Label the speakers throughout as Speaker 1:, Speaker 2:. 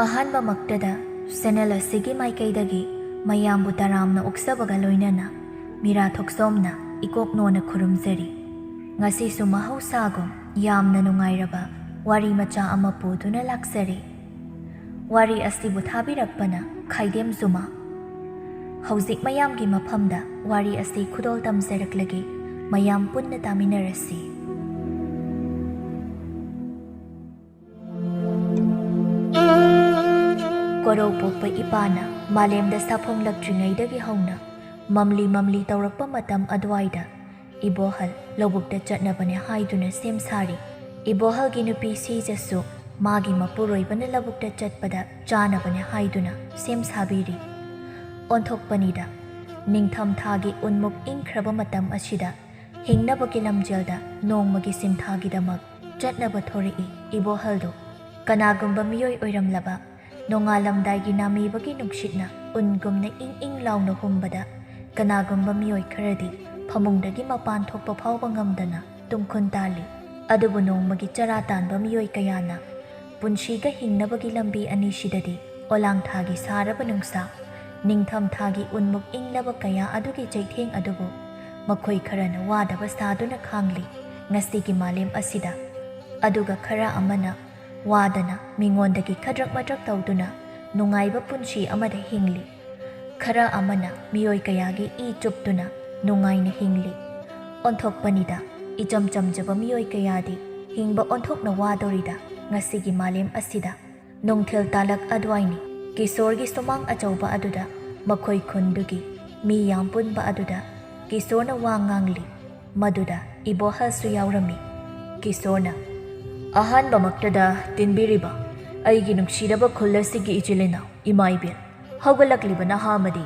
Speaker 1: ꯑꯍꯥꯟꯕꯃꯛꯇꯗ channel ꯑꯁꯤꯒꯤ ꯃꯥꯏꯀꯩꯗꯒꯤ ꯃꯌꯥꯝꯕꯨ ꯇꯔꯥꯝꯅ ꯑꯣꯛꯆꯕꯒ ꯂꯣꯏꯅꯅ ꯃꯤꯔꯥ ꯊꯣꯛꯆꯣꯝꯅ ꯏꯀꯣꯛꯅꯣꯅ ꯈꯨꯔꯨꯝꯖꯔꯤ꯫ ꯉꯁꯤꯁꯨ ꯃꯍꯧꯁꯥꯒꯨꯝ ꯌꯥꯝꯅ ꯅꯨꯡꯉꯥꯏꯔꯕ ꯋꯥꯔꯤ ꯃꯆꯥ ꯑꯃ ꯄꯨꯗꯨꯅ ꯂꯥꯛꯆꯔꯤ꯫ ꯋꯥꯔꯤ ꯑꯁꯤꯕꯨ ꯊꯥꯕꯤꯔꯛꯄꯅ ꯈꯥꯏꯗꯦꯝ ꯖꯨꯃꯥ꯫ ꯍꯧꯖꯤꯛ ꯃꯌꯥꯝꯒꯤ ꯃꯐꯝꯗ ꯋꯥꯔꯤ ꯑꯁꯤ ꯈꯨꯗꯣꯜ ꯇꯝꯖꯔꯛꯂꯒꯦ, ꯃꯌꯥꯝ ꯄꯨꯟꯅ ꯇꯥꯃꯤꯟꯅꯔꯁꯤ꯫ ꯀꯣꯔꯧ ꯄꯣꯛꯄ ꯏꯄꯥꯅ ꯃꯥꯂꯦꯝꯗ ꯁꯥꯐꯣꯡꯂꯛꯇ꯭ꯔꯤꯉꯩꯗꯒꯤ ꯍꯧꯅ ꯃꯝꯂꯤ ꯃꯝꯂꯤ ꯇꯧꯔꯛꯄ ꯃꯇꯝ ꯑꯗꯨꯋꯥꯏꯗ ꯏꯕꯣꯍꯜ ꯂꯧꯕꯨꯛꯇ ꯆꯠꯅꯕꯅꯦ ꯍꯥꯏꯗꯨꯅ ꯁꯦꯝ ꯁꯥꯔꯤ꯫ ꯏꯕꯣꯍꯜꯒꯤ ꯅꯨꯄꯤ ꯁꯤꯖꯁꯨ ꯃꯥꯒꯤ ꯃꯄꯨꯔꯣꯏꯕꯅ ꯂꯧꯕꯨꯛꯇ ꯆꯠꯄꯗ ꯆꯥꯅꯕꯅꯦ ꯍꯥꯏꯗꯨꯅ ꯁꯦꯝ ꯁꯥꯕꯤꯔꯤ꯫ ꯑꯣꯟꯊꯣꯛꯄꯅꯤꯗ, ꯅꯤꯡꯊꯝ ꯊꯥꯒꯤ ꯎꯟꯃꯨꯛ ꯏꯪꯈ꯭ꯔꯕ ꯃꯇꯝ ꯑꯁꯤꯗ ꯍꯤꯡꯅꯕꯒꯤ ꯂꯝꯖꯦꯜꯗ ꯅꯣꯡꯃꯒꯤ ꯁꯤꯟꯊꯥꯒꯤꯗꯃꯛ ꯆꯠꯅꯕ ꯊꯣꯔꯛꯏ ꯏꯕꯣꯍꯜꯗꯣ꯫ ꯀꯅꯥꯒꯨꯝꯕ ꯃꯤꯑꯣꯏ ꯑꯣꯏꯔꯝꯂꯕ ꯅꯣꯡꯉꯥꯜꯂꯝꯗꯥꯏꯒꯤ ꯅꯥꯃꯤꯕꯒꯤ ꯅꯨꯡꯁꯤꯠꯅ ꯎꯟꯒꯨꯝꯅ ꯏꯪ ꯏꯪ ꯂꯥꯎꯅ ꯍꯨꯝꯕꯗ ꯀꯅꯥꯒꯨꯝꯕ ꯃꯤꯑꯣꯏ ꯈꯔꯗꯤ ꯐꯃꯨꯡꯗꯒꯤ ꯃꯄꯥꯟ ꯊꯣꯛꯄ ꯐꯥꯎꯕ ꯉꯝꯗꯅ ꯇꯨꯝꯈꯨꯟ ꯇꯥꯜꯂꯤ꯫ ꯑꯗꯨꯕꯨ ꯅꯣꯡꯃꯒꯤ ꯆꯔꯥ ꯇꯥꯟꯕ ꯃꯤꯑꯣꯏ ꯀꯌꯥꯅ ꯄꯨꯟꯁꯤꯒ ꯍꯤꯡꯅꯕꯒꯤ ꯂꯝꯕꯤ ꯑꯅꯤꯁꯤꯗꯗꯤ ꯑꯣꯂꯥꯡꯊꯥꯒꯤ ꯁꯥꯔꯕ ꯅꯨꯡꯁꯥ, ꯅꯤꯡꯊꯝ ꯊꯥꯒꯤ ꯎꯟꯃꯨꯛ ꯏꯪꯂꯕ ꯀꯌꯥ ꯑꯗꯨꯒꯤ ꯆꯩꯊꯦꯡ ꯑꯗꯨꯕꯨ ꯃꯈꯣꯏ ꯈꯔꯅ ꯋꯥꯗꯕ ꯁꯥꯗꯨꯅ ꯈꯥꯡꯂꯤ ꯉꯁꯤꯒꯤ ꯃꯥꯂꯦꯝ ꯑꯁꯤꯗ꯫ ꯑꯗꯨꯒ ꯈꯔ ꯑꯃꯅ ꯋꯥꯗꯅ ꯃꯤꯉꯣꯟꯗꯒꯤ ꯈꯗ꯭ꯔꯛ ꯃꯗ꯭ꯔꯛ ꯇꯧꯗꯨꯅ ꯅꯨꯡꯉꯥꯏꯕ ꯄꯨꯟꯁꯤ ꯑꯃꯗ ꯍꯤꯡꯂꯤ꯫ ꯈꯔ ꯑꯃꯅ ꯃꯤꯑꯣꯏ ꯀꯌꯥꯒꯤ ꯏ ꯆꯨꯞꯇꯨꯅ ꯅꯨꯡꯉꯥꯏꯅ ꯍꯤꯡꯂꯤ꯫ ꯑꯣꯟꯊꯣꯛꯄꯅꯤꯗ, ꯏꯆꯝ ꯆꯝꯖꯕ ꯃꯤꯑꯣꯏ ꯀꯌꯥꯗꯤ ꯍꯤꯡꯕ ꯑꯣꯟꯊꯣꯛꯅ ꯋꯥꯗꯣꯔꯤꯗ ꯉꯁꯤꯒꯤ ꯃꯥꯂꯦꯝ ꯑꯁꯤꯗ꯫ ꯅꯨꯡꯊꯤꯜ ꯇꯥꯂꯛ ꯑꯗꯨꯋꯥꯏꯅꯤ꯫ ꯀꯤꯁꯣꯔꯒꯤ ꯁꯨꯃꯥꯡ ꯑꯆꯧꯕ ꯑꯗꯨꯗ, ꯃꯈꯣꯏ ꯈꯨꯟꯗꯨꯒꯤ ꯃꯤ ꯌꯥꯝ ꯄꯨꯟꯕ ꯑꯗꯨꯗ ꯀꯤꯁꯣꯔꯅ ꯋꯥ ꯉꯥꯡꯂꯤ꯫ ꯃꯗꯨꯗ ꯏꯕꯣꯍꯜꯁꯨ ꯌꯥꯎꯔꯝꯃꯤ꯫ ꯀꯤꯁꯣꯔꯅ, ꯑꯍꯥꯟꯕꯃꯛꯇꯗ ꯇꯤꯟꯕꯤꯔꯤꯕ ꯑꯩꯒꯤ ꯅꯨꯡꯁꯤꯔꯕ ꯈꯨꯜ ꯑꯁꯤꯒꯤ ꯏꯆꯤꯜ ꯏꯅꯥꯎ ꯏꯃꯥ ꯏꯕꯦꯜ, ꯍꯧꯒꯠꯂꯛꯂꯤꯕ ꯅꯍꯥ ꯑꯃꯗꯤ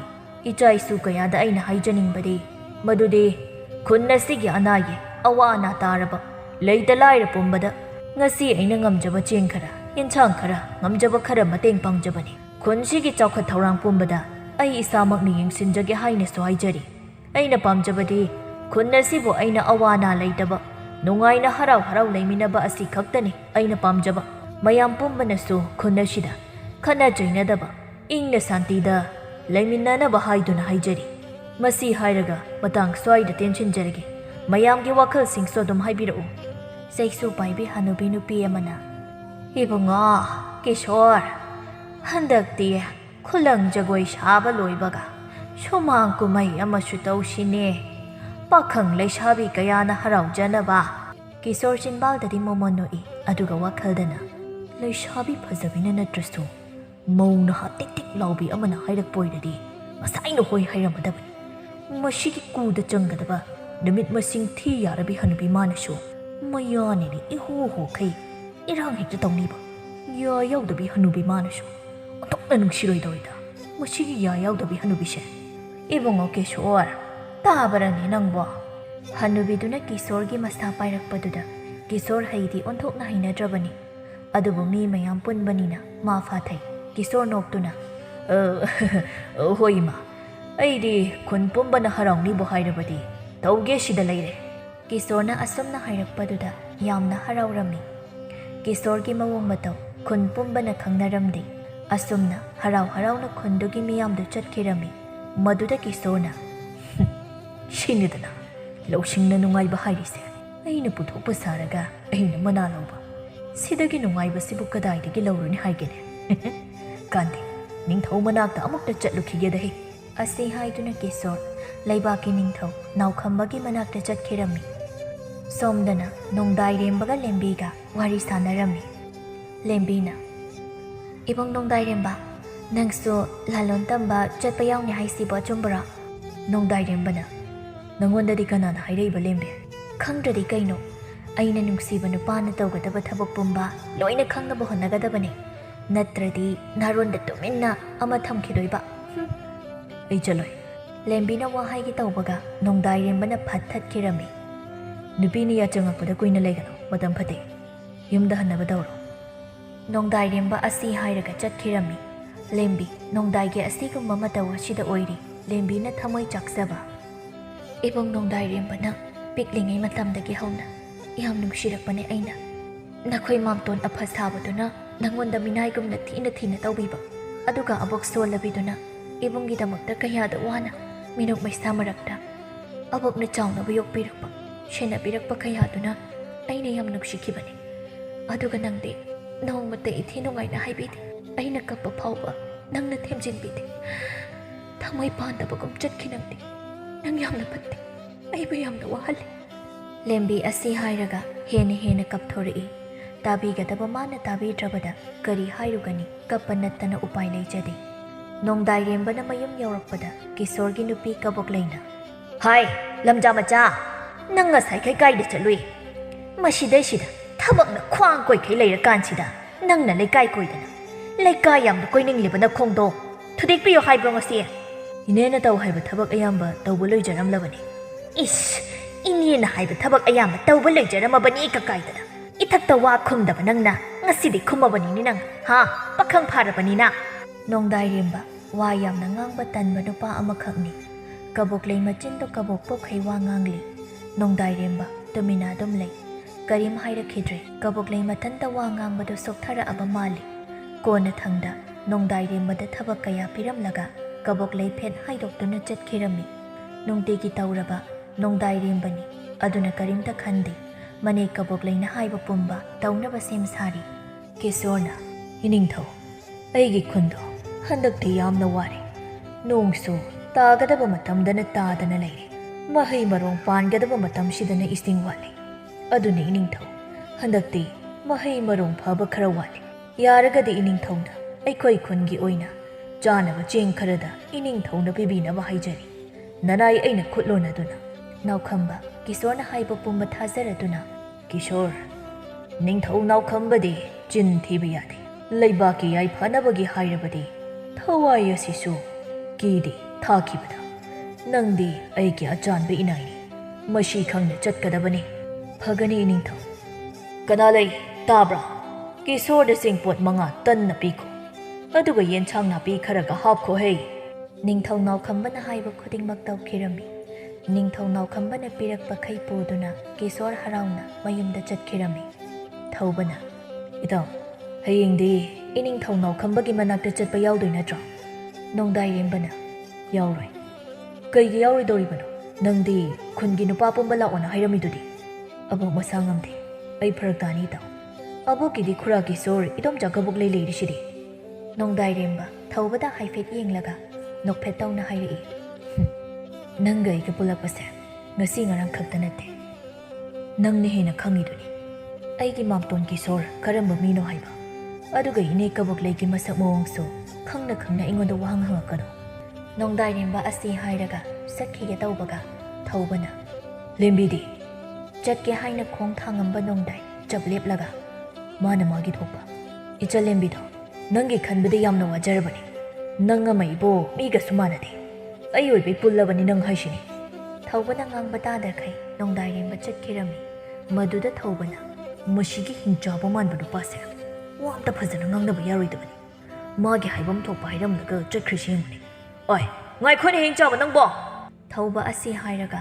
Speaker 1: ꯏꯆꯥ ꯏꯁꯨ ꯀꯌꯥꯗ ꯑꯩꯅ ꯍꯥꯏꯖꯅꯤꯡꯕꯗꯤ ꯃꯗꯨꯗꯤ ꯈꯨꯟ ꯑꯁꯤꯒꯤ ꯑꯅꯥ ꯑꯌꯦꯛ ꯑꯋꯥ ꯑꯅꯥ ꯇꯥꯔꯕ ꯂꯩꯇ ꯂꯥꯏꯔ ꯄꯨꯝꯕꯗ ꯉꯁꯤ ꯑꯩꯅ ꯉꯝꯖꯕ ꯆꯦꯡ ꯈꯔ, ꯌꯦꯟꯁꯥꯡ ꯈꯔ, ꯉꯝꯖꯕ ꯈꯔ ꯃꯇꯦꯡ ꯄꯥꯡꯖꯕꯅꯤ꯫ ꯈꯨꯟꯁꯤꯒꯤ ꯆꯥꯎꯈꯠ ꯊꯧꯔꯥꯡ ꯄꯨꯝꯕꯗ ꯑꯩ ꯏꯁꯥꯃꯛꯅ ꯌꯦꯡꯁꯤꯟꯖꯒꯦ ꯍꯥꯏꯅꯁꯨ ꯍꯥꯏꯖꯔꯤ꯫ ꯑꯩꯅ ꯄꯥꯝꯖꯕꯗꯤ ꯈꯨꯟ ꯑꯁꯤꯕꯨ ꯑꯩꯅ ꯑꯋꯥ ꯑꯅꯥ ꯂꯩꯇꯕ, ꯅꯨꯡꯉꯥꯏꯅ ꯍꯔꯥꯎ ꯍꯔꯥꯎ ꯂꯩꯃꯤꯟꯅꯕ ꯑꯁꯤ ꯈꯛꯇꯅꯤ ꯑꯩꯅ ꯄꯥꯝꯖꯕ꯫ ꯃꯌꯥꯝ ꯄꯨꯝꯕꯅꯁꯨ ꯈꯨꯟ ꯑꯁꯤꯗ ꯈꯠꯅ ꯆꯩꯅꯗꯕ, ꯏꯪꯅ ꯁꯥꯟꯇꯤꯗ ꯂꯩꯃꯤꯟꯅꯅꯕ ꯍꯥꯏꯗꯨꯅ ꯍꯥꯏꯖꯔꯤ꯫ ꯃꯁꯤ ꯍꯥꯏꯔꯒ ꯃꯇꯥꯡ ꯁ꯭ꯋꯥꯏꯗ ꯇꯦꯟꯁꯤꯟꯖꯔꯒꯦ, ꯃꯌꯥꯝꯒꯤ ꯋꯥꯈꯜꯁꯤꯡꯁꯨ ꯑꯗꯨꯝ ꯍꯥꯏꯕꯤꯔꯛꯎ꯫ ꯆꯩꯁꯨ ꯄꯥꯏꯕꯤ ꯍꯅꯨꯕꯤ ꯅꯨꯄꯤ ꯑꯃꯅ, ꯏꯕꯨꯡꯉꯣ ꯀꯦꯁꯣꯔ, ꯍꯟꯗꯛꯇꯤ ꯈꯨꯂꯪ ꯖꯒꯣꯏ ꯁꯥꯕ ꯂꯣꯏꯕꯒ ꯁꯨꯃꯥꯡ ꯀꯨꯝꯍꯩ ꯑꯃꯁꯨ ꯇꯧꯁꯤꯅꯦ, ꯄꯥꯈꯪ ꯂꯩꯁꯥꯕꯤ ꯀꯌꯥꯅ ꯍꯔꯥꯎꯖꯅꯕ꯫ ꯀꯤꯁꯣꯔ ꯆꯤꯟꯕꯥꯜꯗꯗꯤ ꯃꯣꯃꯣꯟ ꯅꯣꯛꯏ, ꯑꯗꯨꯒ ꯋꯥꯈꯜꯗꯅ, ꯂꯩꯁꯥꯕꯤ ꯐꯖꯕꯤꯅ ꯅꯠꯇ꯭ꯔꯁꯨ ꯃꯧ ꯅꯍꯥ ꯇꯤꯛ ꯇꯤꯛ ꯂꯥꯎꯕꯤ ꯑꯃꯅ ꯍꯥꯏꯔꯛꯄ ꯑꯣꯏꯔꯗꯤ ꯉꯁꯥꯏꯅ ꯍꯣꯏ ꯍꯥꯏꯔꯝꯃꯗꯕꯅꯤ꯫ ꯃꯁꯤꯒꯤ ꯀꯨꯗ ꯆꯪꯒꯗꯕ ꯅꯨꯃꯤꯠ ꯃꯁꯤꯡ ꯊꯤ ꯌꯥꯔꯕꯤ ꯍꯅꯨꯕꯤ ꯃꯥꯅꯁꯨ ꯃꯌꯥꯅꯤꯅꯤ ꯏꯍꯣ ꯍꯣꯈꯩ ꯏꯔꯥꯡ ꯍꯦꯛꯇ ꯇꯧꯅꯤꯕ ꯌꯥ ꯌꯥꯎꯗꯕꯤ ꯍꯅꯨꯕꯤ ꯃꯥꯅꯁꯨ ꯑꯣꯟꯊꯣꯛꯅ ꯅꯨꯡꯁꯤꯔꯣꯏꯗꯧꯔꯤꯗ ꯃꯁꯤꯒꯤ ꯌꯥ ꯌꯥꯎꯗꯕꯤ ꯍꯅꯨꯕꯤꯁꯦ꯫ ꯏꯕꯨꯡꯉꯣ ꯀꯦꯁꯣꯔ, ꯇꯥꯕꯔꯅꯤ ꯅꯪꯕꯣ? ꯍꯅꯨꯕꯤꯗꯨꯅ ꯀꯤꯁꯣꯔꯒꯤ ꯃꯁꯥ ꯄꯥꯏꯔꯛꯄꯗꯨꯗ ꯀꯤꯁꯣꯔ ꯍꯩꯗꯤ ꯑꯣꯟꯊꯣꯛꯅ ꯍꯩꯅꯗ꯭ꯔꯕꯅꯤ꯫ ꯑꯗꯨꯕꯨ ꯃꯤ ꯃꯌꯥꯝ ꯄꯨꯟꯕꯅꯤꯅ ꯃꯥ ꯐꯥꯊꯩ꯫ ꯀꯤꯁꯣꯔ ꯅꯣꯛꯇꯨꯅ, ꯍꯣꯏ ꯏꯃꯥ, ꯑꯩꯗꯤ ꯈꯨꯟ ꯄꯨꯝꯕꯅ ꯍꯔꯥꯎꯅꯤꯕꯨ ꯍꯥꯏꯔꯕꯗꯤ ꯇꯧꯒꯦ ꯁꯤꯗ ꯂꯩꯔꯦ꯫ ꯀꯤꯁꯣꯔꯅ ꯑꯁꯨꯝꯅ ꯍꯥꯏꯔꯛꯄꯗꯨꯗ ꯌꯥꯝꯅ ꯍꯔꯥꯎꯔꯝꯃꯤ꯫ ꯀꯤꯁꯣꯔꯒꯤ ꯃꯑꯣꯡ ꯃꯇꯧ ꯈꯨꯟ pumbana khangnaramde asumna harau harauna khundugi miyamdu chatkirami maduda kisona shinidana lawsingna nungaiba hairise aina puthokpa saraga aina mana lawba sidagi nungaiba sibu kadaidagi lawruni haigene kandi ningthau manakta amukta chatlukhige dahi asi haiduna kisor laibaki ningthau naukhambagi manakta chatkirami somdana nongdai rembaga lembiga wari sanarami lembina ibong nongdai remba nangso lalon tamba chatpa yauni haisiba chumbara nongdai rembana nangondadi kanana hairaiba lembe khangdradi kaino aina nungsiba nupana tawgadaba thabak pumba loina khangnaba honagadabane natradi naronda tuminna ama thamkhidoiba ai chaloi lembina wahai gi tawbaga nongdai rembana phathat kirami nupini ya changakpada kuina legano matam phate yumda hanaba dawro nongdai remba asi hairaga chatkirami lembi nongdai ge asigumba matawa sida oiri lembi na thamoi chaksaba ibong nongdai remba na piklingai matamdagi hauna yam nungsirakpane aina nakhoi mamton apha sabaduna nangonda minaigumna thina tawbiba aduga abok solabiduna ibungi damakta kayada wana minok maisa marakta abokna chawna buyok pirakpa shena pirakpa kayaduna aina yam nukshikhibani aduga nangde nongmate ithi nungaina haibidi aina kappa phawba nangna themjinbidi thamai pandabagum chatki nangde nang yamna patte aiba yamna wahali lembi asi hairaga hena kapthori tabigadaba mana tabidrabada kari hairugani kappa nattana upai leijade nongdai rembana mayum yaurakpada Keshorgi nupi kabok leina hai lamja macha nang ngasai kai kai da chalui masida sida thabakna khwang koi kai leira kansida nangna leikai koidana leikai yamna koining libana khongdo thudik piyo haibro ngasi inena taw haiba thabak ayamba tawba loijaram labani is inena haiba thabak ayamba tawba loijaram abani kakaidana ithakta wa khumdaba nangna ngasidi khumabani ni nang ha pakhang pharabani na nongdai remba wa yamna ngangba tanba nupa amakhakni kabok lei machinto kabok pokhai wa ngangli nongdai remba tumina dum lei karim haira khidre kabok lei mathanta wa ngangba do sokthara aba mali kona thangda nongdai remba da thabak kaya piramlaga kabok lei phet haidoktuna chatkirami nongte ki tauraba nongdai rembani aduna karimta khande mane kabok leina haiba pumba taunaba sem sari Keshorna iningtho aigi khundo handakti yamna wari nongsu tagadaba matamdana tadana leire mahai marong pangadaba matam sidana isting wali aduni iningtho handakti mahai marong phaba khara wali yaragadi iningthona aikoi khungi oina janaba cheng kharada iningthona bibinaba haijari nanai aina khutlona duna naukhamba Keshorna haiba pumba thajaraduna Keshor ningthau naukhambadi chin thiba yade leibaki yai phanabagi hairabadi thawai asisu kidi thakibada nangdi aigi ajanba inai mashi khangna chatkadabani phagani ningthau kanalai tabra Keshor da singpot manga tan na piko aduga yenchang na pi kharaga hapkho hei ningthau naukhambana haiba khudingmak tawkhirami ningthau naukhambana pirakpa khaipoduna Keshor harauna mayumda chatkirami thaubana idaw hayengdi iningthau naukhambagi manakta chatpa yaudoi natro nongdai rembana yauroi kaigi yauri doribano nangdi khungi nupa pumba laona hairamidudi abok masa ngamde ai pharaktani taw abokidi khura Keshor idom jagabuk lei leirishidi nongdai remba thaubada haifet yenglaga nokphet tawna hairi nangga iga pulakpase ngasi ngarang khakta nate nangni hena khangiduni aigi mamton Keshor karamba mino haiba aduga ine kabok leigi masak mawangso khangna ingonda wahang hangakano nongdai remba asi hairaga sakhiga tawbaga thaubana lembidi chatke haina khong thangamba nongdai chapleplaga mana magi thokpa icha lembido nangi khanbide yamna wajarabani nanga maibo miga sumanade ayoi be pullabani nang haishini thaubana ngang bata da khai nongdai remba chatkirami maduda thaubana mashigi hinjaba manba du pase wamta phajana ngangnaba yaroidabani magi haibam thokpa hairamlaga chatkhrishemuni oi ngai khone hinjaba nangbo thauba asi hairaga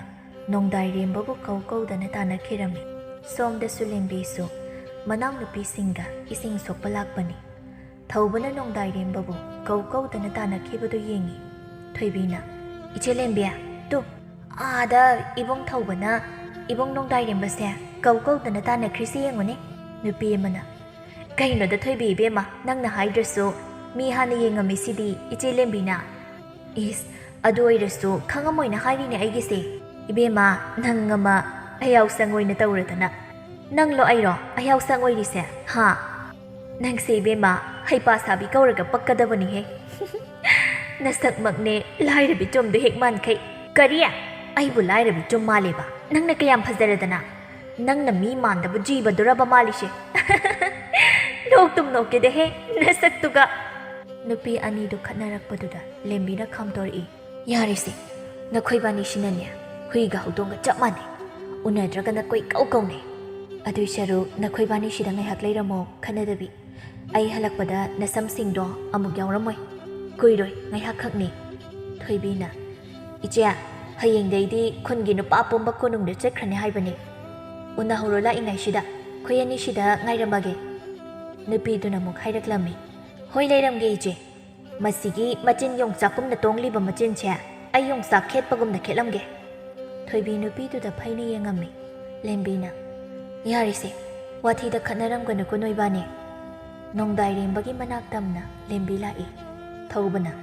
Speaker 1: nongdai remba bu kaudana tana khirami somda sulembi so manang nupi singa ising sokpa lakpani thaubana nongdai remba bu kaudana tana khibadu yengi thoibina ichelembiya tu ada ibong thaubana ibong nongdai remba se kaudana tana khrisi yengone nupi mana kaino da thoibi bema nangna haidrasu mi hana yengami sidi ichelembina is adoirasu khangamoina hairine aigise ibema nangama ayaw sangoina tawratana nanglo airo ayaw sangoirise ha nangse ibema haipa sabi kauraga pakkadabani he nasak magne lairabi chomdo hekman khai kariya aibu lairabi chom maleba nangna kayam phajaradana nangna mi mandabu jiba duraba malishe noktum nokede he nasak tuga nupi ani du khatnarakpaduda lembina khamtori yarise nakhoibani sinane huiga hudonga chapmane unadraga na koi kaune adui sharu nakhoibani sida ngai hak leiramo khanadabi ai halakpada nasam singdo amuk yawramoi kuiroi ngai hak khakni thoibina ichya hayeng deidi khungi nupa pomba konung de chekhrani haibani una horola ingai sida ꯈꯣꯏ ꯑꯅꯤꯁꯤꯗ ꯉꯥꯏꯔꯝꯃꯒꯦ ꯅꯨꯄꯤꯗꯨꯅ ꯑꯃꯨꯛ ꯍꯥꯏꯔꯛꯂꯝꯃꯤ ꯍꯣꯏ ꯂꯩꯔꯝꯒꯦ ꯏꯆꯦ ꯃꯁꯤꯒꯤ ꯃꯆꯤꯟ ꯌꯣꯡꯆꯥꯛꯀꯨꯝꯅ ꯇꯣꯡꯂꯤꯕ ꯃꯆꯤꯟꯁꯦ ꯑꯩ ꯌꯣꯡꯆꯥꯛ ꯈꯦꯠꯄꯒꯨꯝꯅ ꯈꯦꯠꯂꯝꯒꯦ ꯊꯣꯏꯕꯤ ꯅꯨꯄꯤꯗꯨꯗ ꯐꯩꯅ ꯌꯦꯡꯉꯝꯃꯤ ꯂꯦꯝꯕꯤꯅ ꯌꯥꯔꯤꯁꯦ ꯋꯥꯊꯤꯗ ꯈꯠꯅꯔꯝꯒꯅꯨꯀꯣ ꯅꯣꯏꯕꯥꯅꯤ ꯅꯣꯡꯗꯥꯏꯔꯦꯝꯕꯒꯤ ꯃꯅꯥꯛ ꯇꯝꯅ ꯂꯦꯝꯕꯤ ꯂꯥꯛꯏ ꯊꯧꯕꯅ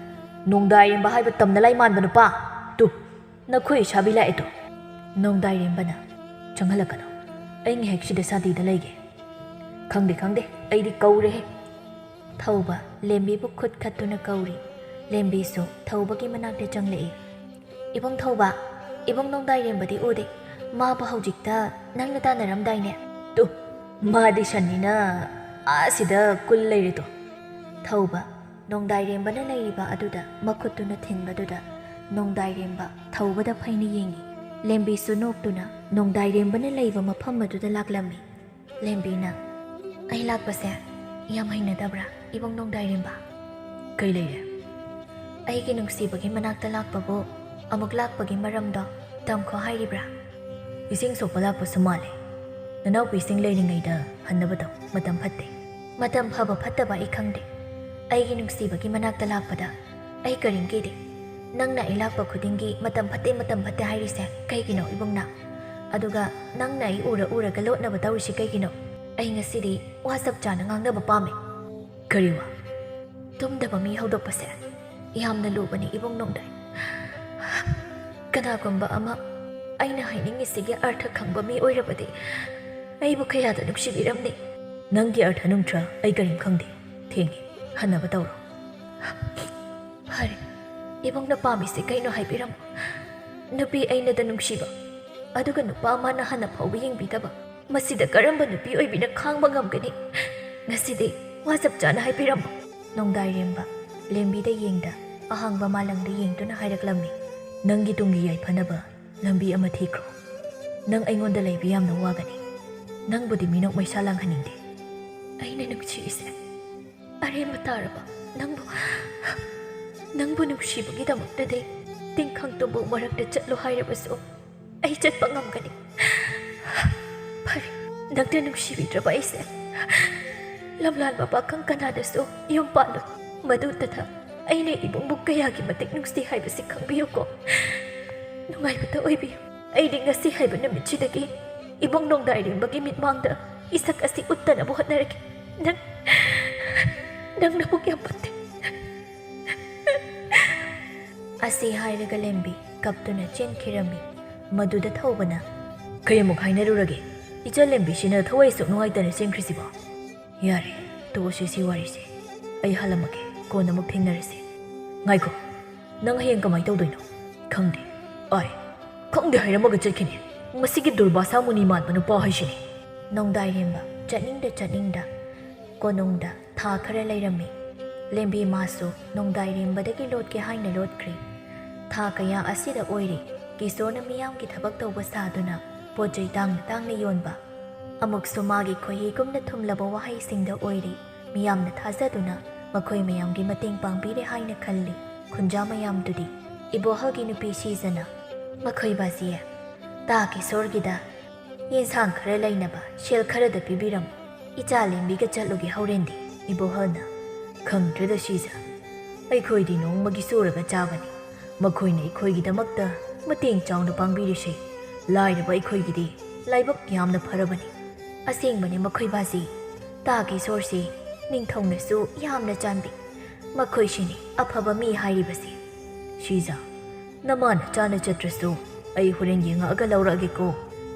Speaker 1: ꯅꯣꯡꯗꯥꯏꯔꯦꯝꯕ ꯍꯥꯏꯕ ꯇꯝꯅ ꯂꯥꯏ ꯃꯥꯟꯕ ꯅꯨꯄꯥ ꯇꯨ ꯅꯈꯣꯏ ꯏꯁꯥꯕꯤ ꯂꯥꯛꯑꯦꯗꯣ ꯅꯣꯡꯗꯥꯏꯔꯦꯝꯕꯅ ꯆꯪꯍꯜꯂꯛꯀꯅꯣ ꯑꯩ ꯉꯥꯏꯍꯥꯛꯁꯤꯗ ꯁꯥꯗꯤꯗ ꯂꯩꯒꯦ ꯈꯪꯗꯦ ꯑꯩꯗꯤ ꯀꯧꯔꯦꯍꯦ ꯊꯧꯕ ꯂꯦꯝꯕꯤꯕꯨ ꯈꯨꯠ ꯈꯠꯇꯨꯅ ꯀꯧꯔꯤ ꯂꯦꯝꯕꯤꯁꯨ ꯊꯧꯕꯒꯤ ꯃꯅꯥꯛꯇ ꯆꯪꯂꯛꯏ ꯏꯕꯨꯡ ꯊꯧꯕ ꯏꯕꯨꯡ ꯅꯣꯡꯗꯥꯏꯔꯦꯝꯕꯗꯤ ꯎꯗꯦ ꯃꯥꯕꯨ ꯍꯧꯖꯤꯛꯇ ꯅꯪꯅ ꯇꯥꯟꯅꯔꯝꯗꯥꯏꯅꯦ ꯇꯨ ꯃꯥꯗꯤ ꯁꯟꯅꯤꯅ ꯑꯁꯤꯗ ꯀꯨꯜ ꯂꯩꯔꯤꯗꯣ ꯊꯧꯕ ꯅꯣꯡꯗꯥꯏꯔꯦꯝꯕꯅ ꯂꯩꯔꯤꯕ ꯑꯗꯨꯗ ꯃꯈꯨꯠꯇꯨꯅ ꯊꯤꯟꯕꯗꯨꯗ ꯅꯣꯡꯗꯥꯏꯔꯦꯝꯕ ꯊꯧꯕꯗ ꯐꯩꯅ ꯌꯦꯡꯉꯤ ꯂꯦꯝꯕꯤꯁꯨ ꯅꯣꯛꯇꯨꯅ ꯅꯣꯡꯗꯥꯏꯔꯦꯝꯕꯅ ꯂꯩꯕ ꯃꯐꯝ ꯑꯗꯨꯗ ꯂꯥꯛꯂꯝꯃꯤ ꯂꯦꯝꯕꯤꯅ ꯑꯩ ꯂꯥꯛꯄꯁꯦ ꯌꯥꯝ ꯍꯩꯅꯗꯕ꯭ꯔꯥ ꯏꯕꯨꯡ ꯅꯣꯡꯗꯥꯏꯔꯦꯝꯕ ꯀꯩ ꯂꯩꯔꯦ ꯑꯩꯒꯤ ꯅꯨꯡꯁꯤꯕꯒꯤ ꯃꯅꯥꯛꯇ ꯂꯥꯛꯄꯕꯨ ꯑꯃꯨꯛ ꯂꯥꯛꯄꯒꯤ ꯃꯔꯝꯗꯣ ꯇꯝꯈꯣ ꯍꯥꯏꯔꯤꯕ꯭ꯔꯥ ꯏꯁꯤꯡ ꯁꯣꯛꯄ ꯂꯥꯛꯄꯁꯨ ꯃꯥꯜꯂꯦ ꯅꯅꯥꯎꯄꯤꯁꯤꯡ ꯂꯩꯔꯤꯉꯩꯗ ꯍꯟꯅꯕꯗꯣ ꯃꯇꯝ ꯐꯠꯇꯦ ꯃꯇꯝ ꯐꯕ ꯐꯠꯇꯕ ꯑꯩ ꯈꯪꯗꯦ ꯑꯩꯒꯤ ꯅꯨꯡꯁꯤꯕꯒꯤ ꯃꯅꯥꯛꯇ ꯂꯥꯛꯄꯗ ꯑꯩ ꯀꯔꯤꯝ ꯀꯤꯗꯦ ꯅꯪꯅ ꯑꯩ ꯂꯥꯛꯄ ꯈꯨꯗꯤꯡꯒꯤ ꯃꯇꯝ ꯐꯠꯇꯦ ꯍꯥꯏꯔꯤꯁꯦ ꯀꯩꯒꯤꯅꯣ ꯏꯕꯨꯡꯅ ꯑꯗꯨꯒ ꯅꯪꯅ ꯑꯩ ꯎꯔꯒ ꯂꯣꯠꯅꯕ ꯇꯧꯔꯤꯁꯤ ꯀꯩꯒꯤꯅꯣ ꯑꯩ ꯉꯁꯤꯗꯤ ꯋꯥ ꯆꯞ ꯆꯥꯅ ꯉꯥꯡꯅꯕ ꯄꯥꯝꯃꯦ ꯀꯔꯤ ꯋꯥ ꯇꯨꯝꯗꯕ ꯃꯤ ꯍꯧꯗꯣꯛꯄꯁꯦ ꯌꯥꯝꯅ ꯂꯨꯕꯅꯤ ꯏꯕꯨꯡ ꯅꯣꯡꯗꯥꯏ ꯀꯅꯥꯒꯨꯝꯕ ꯑꯃ ꯑꯩꯅ ꯍꯥꯏꯅꯤꯡꯉꯤꯁꯤꯒꯤ ꯑꯔꯊ ꯈꯪꯕ ꯃꯤ ꯑꯣꯏꯔꯕꯗꯤ ꯑꯩꯕꯨ ꯀꯌꯥꯗ ꯅꯨꯡꯁꯤꯕꯤꯔꯝꯅꯤ ꯅꯪꯒꯤ ꯑꯔꯊ ꯅꯨꯡꯊ꯭ꯔ ꯑꯩ ꯀꯔꯤꯝ ꯈꯪꯗꯦ ꯊꯦꯡꯉꯦ ꯍꯟꯅꯕ ꯇꯧꯔꯣ ꯐꯔꯦ ꯏꯕꯨꯡꯅ ꯄꯥꯝꯃꯤꯁꯦ ꯀꯩꯅꯣ ꯍꯥꯏꯕꯤꯔꯝꯃꯣ ꯅꯨꯄꯤ ꯑꯩꯅꯗ ꯅꯨꯡꯁꯤꯕ ꯑꯗꯨꯒ ꯅꯨꯄꯥ ꯑꯃꯅ ꯍꯟꯅ ꯐꯥꯎꯕ ꯌꯦꯡꯕꯤꯗꯕ ꯃꯁꯤꯗ ꯀꯔꯝꯕ ꯅꯨꯄꯤ ꯑꯣꯏꯕꯤꯅ ꯈꯥꯡꯕ ꯉꯝꯒꯅꯤ ꯉꯁꯤꯗꯤ ꯋꯥ ꯆꯞ ꯆꯥꯅ ꯍꯥꯏꯕꯤꯔꯝꯃꯣ ꯅꯣꯡꯗꯥꯏꯔꯦꯝꯕ ꯂꯦꯝꯕꯤꯗ ꯌꯦꯡꯗ ꯑꯍꯥꯡꯕ ꯃꯥꯂꯪꯗ ꯌꯦꯡꯗꯨꯅ ꯍꯥꯏꯔꯛꯂꯝꯃꯤ ꯅꯪꯒꯤ ꯇꯨꯡꯒꯤ ꯌꯥꯏꯐꯅꯕ ꯂꯝꯕꯤ ꯑꯃ ꯊꯤꯈ꯭ꯔꯣ ꯅꯪ ꯑꯩꯉꯣꯟꯗ ꯂꯩꯕ ꯌꯥꯝꯅ ꯋꯥꯒꯅꯤ ꯅꯪꯕꯨꯗꯤ ꯃꯤꯅꯣꯛ ꯃꯩꯁꯥ ꯂꯥꯡꯍꯟꯅꯤꯡꯗꯦ ꯑꯩꯅ ꯅꯨꯡꯁꯤꯔꯤꯁꯦ ꯑꯔꯦꯝꯕ ꯇꯥꯔꯕ ꯅꯪꯕꯨ ꯅꯨꯡꯁꯤꯕꯒꯤꯗꯃꯛꯇꯗꯤ ꯇꯤꯡꯈꯪ ꯇꯨꯝꯕꯧ ꯃꯔꯛꯇ ꯆꯠꯂꯣ ꯍꯥꯏꯔꯕꯁꯨ ꯑꯩ ꯆꯠꯄ ꯉꯝꯒꯅꯤ ꯐꯔꯦ ꯅꯪꯅ ꯅꯨꯡꯁꯤꯕꯤꯗ꯭ꯔꯕ ꯑꯩꯁꯦ ꯂꯝꯂꯥꯟꯕ ꯄꯥꯈꯪ ꯀꯅꯥꯗꯁꯨ ꯌꯨꯝ ꯄꯥꯜꯂꯣꯏ ꯃꯗꯨꯇꯗ ꯑꯩꯅ ꯏꯕꯨꯡꯕꯨ ꯀꯌꯥꯒꯤ ꯃꯇꯤꯛ ꯅꯨꯡꯁꯤ ꯍꯥꯏꯕꯁꯤ ꯈꯪꯕꯤꯌꯨꯀꯣ ꯅꯨꯡꯉꯥꯏꯕꯇ ꯑꯣꯏꯕꯤꯌꯨ ꯑꯩꯗꯤ ꯉꯁꯤ ꯍꯥꯏꯕ ꯅꯨꯃꯤꯠꯁꯤꯗꯒꯤ ꯏꯕꯨꯡ ꯅꯣꯡꯗꯥꯏꯔꯦꯝꯕꯒꯤ ꯃꯤꯠꯃꯥꯡꯗ ꯏꯁꯛ ꯑꯁꯤ ꯎꯠꯇꯅꯕ ꯍꯣꯠꯅꯔꯒꯦ ꯅꯪ ꯅꯕꯨꯛ ꯌꯥꯝ ꯐꯠꯇꯦ ꯑꯁꯤ ꯍꯥꯏꯔꯒ ꯂꯦꯝꯕꯤ ꯀꯞꯇꯨꯅ ꯆꯦꯟꯈꯤꯔꯝꯃꯤ ꯃꯗꯨꯗ ꯊꯧꯕꯅ ꯀꯩꯃꯨꯛ ꯍꯥꯏꯅꯔꯨꯔꯒꯦ ꯏꯆꯜ ꯂꯦꯝꯕꯤꯁꯤꯅ ꯊꯋꯥꯏ ꯁꯨꯛ ꯅꯨꯡꯉꯥꯏꯇꯅ ꯆꯦꯟꯈ꯭ꯔꯤꯁꯤꯕꯣ ꯌꯥꯔꯦ ꯇꯣꯛꯑꯁꯤ ꯁꯤ ꯋꯥꯔꯤꯁꯦ ꯑꯩ ꯍꯜꯂꯝꯃꯒꯦ ꯀꯣꯟꯅ ꯑꯃꯨꯛ ꯊꯦꯡꯅꯔꯁꯤ ꯉꯥꯏꯈꯣ ꯅꯪ ꯍꯌꯦꯡ ꯀꯃꯥꯏ ꯇꯧꯗꯣꯏꯅꯣ ꯈꯪꯗꯦ ꯈꯪꯗꯦ ꯍꯥꯏꯔꯝꯃꯒ ꯆꯠꯈꯤꯅꯦ ꯃꯁꯤꯒꯤ ꯗꯨꯔꯕꯥꯁꯥ ꯃꯨꯅꯤ ꯃꯥꯟꯕ ꯅꯨꯄꯥ ꯍꯥꯏꯁꯤꯅꯤ ꯅꯣꯡꯗꯥꯏꯔꯦꯝꯕ ꯆꯠꯅꯤꯡꯗ ꯀꯣꯅꯨꯡꯗ ꯊꯥ ꯈꯔ ꯂꯩꯔꯝꯃꯤ ꯂꯦꯝꯕꯤ ꯃꯥꯁꯨ ꯅꯣꯡꯗꯥꯏꯔꯦꯝꯕꯗꯒꯤ ꯂꯣꯠꯀꯦ ꯍꯥꯏꯅ ꯂꯣꯠꯈ꯭ꯔꯤ ꯊꯥ ꯀꯌꯥ ꯑꯁꯤꯗ ꯑꯣꯏꯔꯤ ꯀꯤꯁꯣꯔꯅ ꯃꯤꯌꯥꯝꯒꯤ ꯊꯕꯛ ꯇꯧꯕ ꯁꯥꯗꯨꯅ ꯄꯣꯠ ꯆꯩ ꯇꯥꯡꯅ ꯌꯣꯟꯕ ꯑꯃꯨꯛꯁꯨ ꯃꯥꯒꯤ ꯈꯣꯏꯍꯤꯒꯨꯝꯅ ꯊꯨꯝꯂꯕ ꯋꯥꯍꯩꯁꯤꯡꯗ ꯑꯣꯏꯔꯤ ꯃꯤꯌꯥꯝꯅ ꯊꯥꯖꯗꯨꯅ ꯃꯈꯣꯏ ꯃꯌꯥꯝꯒꯤ ꯃꯇꯦꯡ ꯄꯥꯡꯕꯤꯔꯦ ꯍꯥꯏꯅ ꯈꯜꯂꯤ ꯈꯨꯟꯖꯥ ꯃꯌꯥꯝꯗꯨꯗꯤ ꯏꯕꯣꯍꯜꯒꯤ ꯅꯨꯄꯤ ꯁꯤꯖꯅ ꯃꯈꯣꯏ ꯕꯥꯖꯤꯌꯦ ꯇꯥ ꯀꯤꯁꯣꯔꯒꯤꯗ ꯌꯦꯟꯁꯥꯡ ꯈꯔ ꯂꯩꯅꯕ ꯁꯦꯜ ꯈꯔꯗ ꯄꯤꯕꯤꯔꯝꯃꯨ ꯏꯆꯥ ꯂꯦꯝꯕꯤꯒ ꯆꯠꯂꯨꯒꯦ ꯍꯧꯔꯦꯟꯗꯤ ꯏꯕꯣꯍꯜꯅ ꯈꯪꯗ꯭ꯔꯦꯗ ꯁꯤꯖ ꯑꯩꯈꯣꯏꯗꯤ ꯅꯣꯡꯃꯒꯤ ꯁꯨꯔꯒ ꯆꯥꯕꯅꯤ ꯃꯈꯣꯏꯅ ꯑꯩꯈꯣꯏꯒꯤꯗꯃꯛꯇ ꯃꯇꯦꯡ ꯆꯥꯎꯅ ꯄꯥꯡꯕꯤꯔꯤꯁꯦ ꯂꯥꯏꯔꯕ ꯑꯩꯈꯣꯏꯒꯤꯗꯤ ꯂꯥꯏꯕꯛ ꯌꯥꯝꯅ ꯐꯔꯕꯅꯤ ꯑꯁꯦꯡꯕꯅꯤ ꯃꯈꯣꯏ ꯕꯥꯖꯤ ꯇꯥ ꯀꯤꯁꯣꯔꯁꯤ ꯅꯤꯡꯊꯧꯅꯁꯨ ꯌꯥꯝꯅ ꯆꯥꯟꯕꯤ ꯃꯈꯣꯏꯁꯤꯅꯤ ꯑꯐꯕ ꯃꯤ ꯍꯥꯏꯔꯤꯕꯁꯤ ꯁꯤꯖ ꯅꯃꯥꯅ ꯆꯥꯅ ꯆꯠꯇ꯭ꯔꯁꯨ ꯑꯩ ꯍꯣꯔꯦꯟ ꯌꯦꯡꯉꯛꯑꯒ ꯂꯧꯔꯛꯑꯒꯦꯀꯣ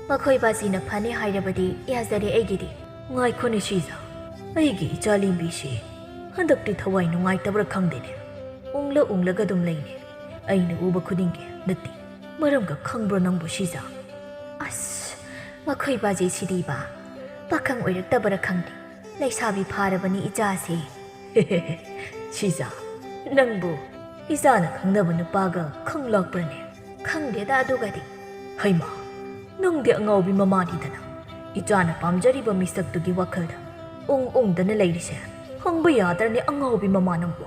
Speaker 1: ꯃꯈꯣꯏ ꯕꯥꯖꯤꯅ ꯐꯅꯤ ꯍꯥꯏꯔꯕꯗꯤ ꯌꯥꯖꯔꯦ ꯑꯩꯒꯤꯗꯤ ꯉꯥꯏꯈꯣꯅꯦ ꯁꯤꯖ ꯑꯩꯒꯤ ꯏꯆꯥ ꯂꯦꯝꯕꯤꯁꯤ ꯍꯟꯗꯛꯇꯤ ꯊꯋꯥꯏ ꯅꯨꯡꯉꯥꯏꯇꯕ꯭ꯔꯥ ꯈꯪꯗꯦꯅꯦ ꯎꯪꯂꯒ ꯑꯗꯨꯝ ꯂꯩꯅꯦ ꯑꯩꯅ ꯎꯕ ꯈꯨꯗꯤꯡꯒꯤ ꯅꯠꯇꯦ ꯃꯔꯝꯒ ꯈꯪꯕ꯭ꯔꯣ ꯅꯪꯕꯨ ꯁꯤꯖ ꯑꯁ ꯃꯈꯣꯏ ꯕꯥꯖꯤꯁꯤꯗꯤꯕ ꯄꯥꯈꯪ ꯑꯣꯏꯔꯛꯇꯕꯔꯥ ꯈꯪꯗꯦ ꯂꯩꯁꯥꯕꯤ ꯐꯥꯔꯕꯅꯤ ꯏꯆꯥꯁꯤ ꯁꯤꯖ ꯅꯪꯕꯨ ꯏꯆꯥꯅ ꯈꯪꯅꯕ ꯅꯨꯄꯥꯒ ꯈꯪꯂꯛꯄ꯭ꯔꯅꯦ ꯈꯪꯗꯦꯗ ꯑꯗꯨꯒꯗꯤ ꯍꯩꯃꯥ ꯅꯪꯗꯤ ꯑꯉꯥꯎꯕꯤ ꯃꯃꯥꯅꯤꯗꯅ ꯏꯆꯥꯅ ꯄꯥꯝꯖꯔꯤꯕ ꯃꯤꯁꯛꯇꯨꯒꯤ ꯋꯥꯈꯜꯗ ꯎꯪꯗꯅ ꯂꯩꯔꯤꯁꯦ ꯍꯪꯕ ꯌꯥꯗ꯭ꯔꯅꯦ ꯑꯉꯥꯎꯕꯤ ꯃꯃꯥ ꯅꯪꯕꯨ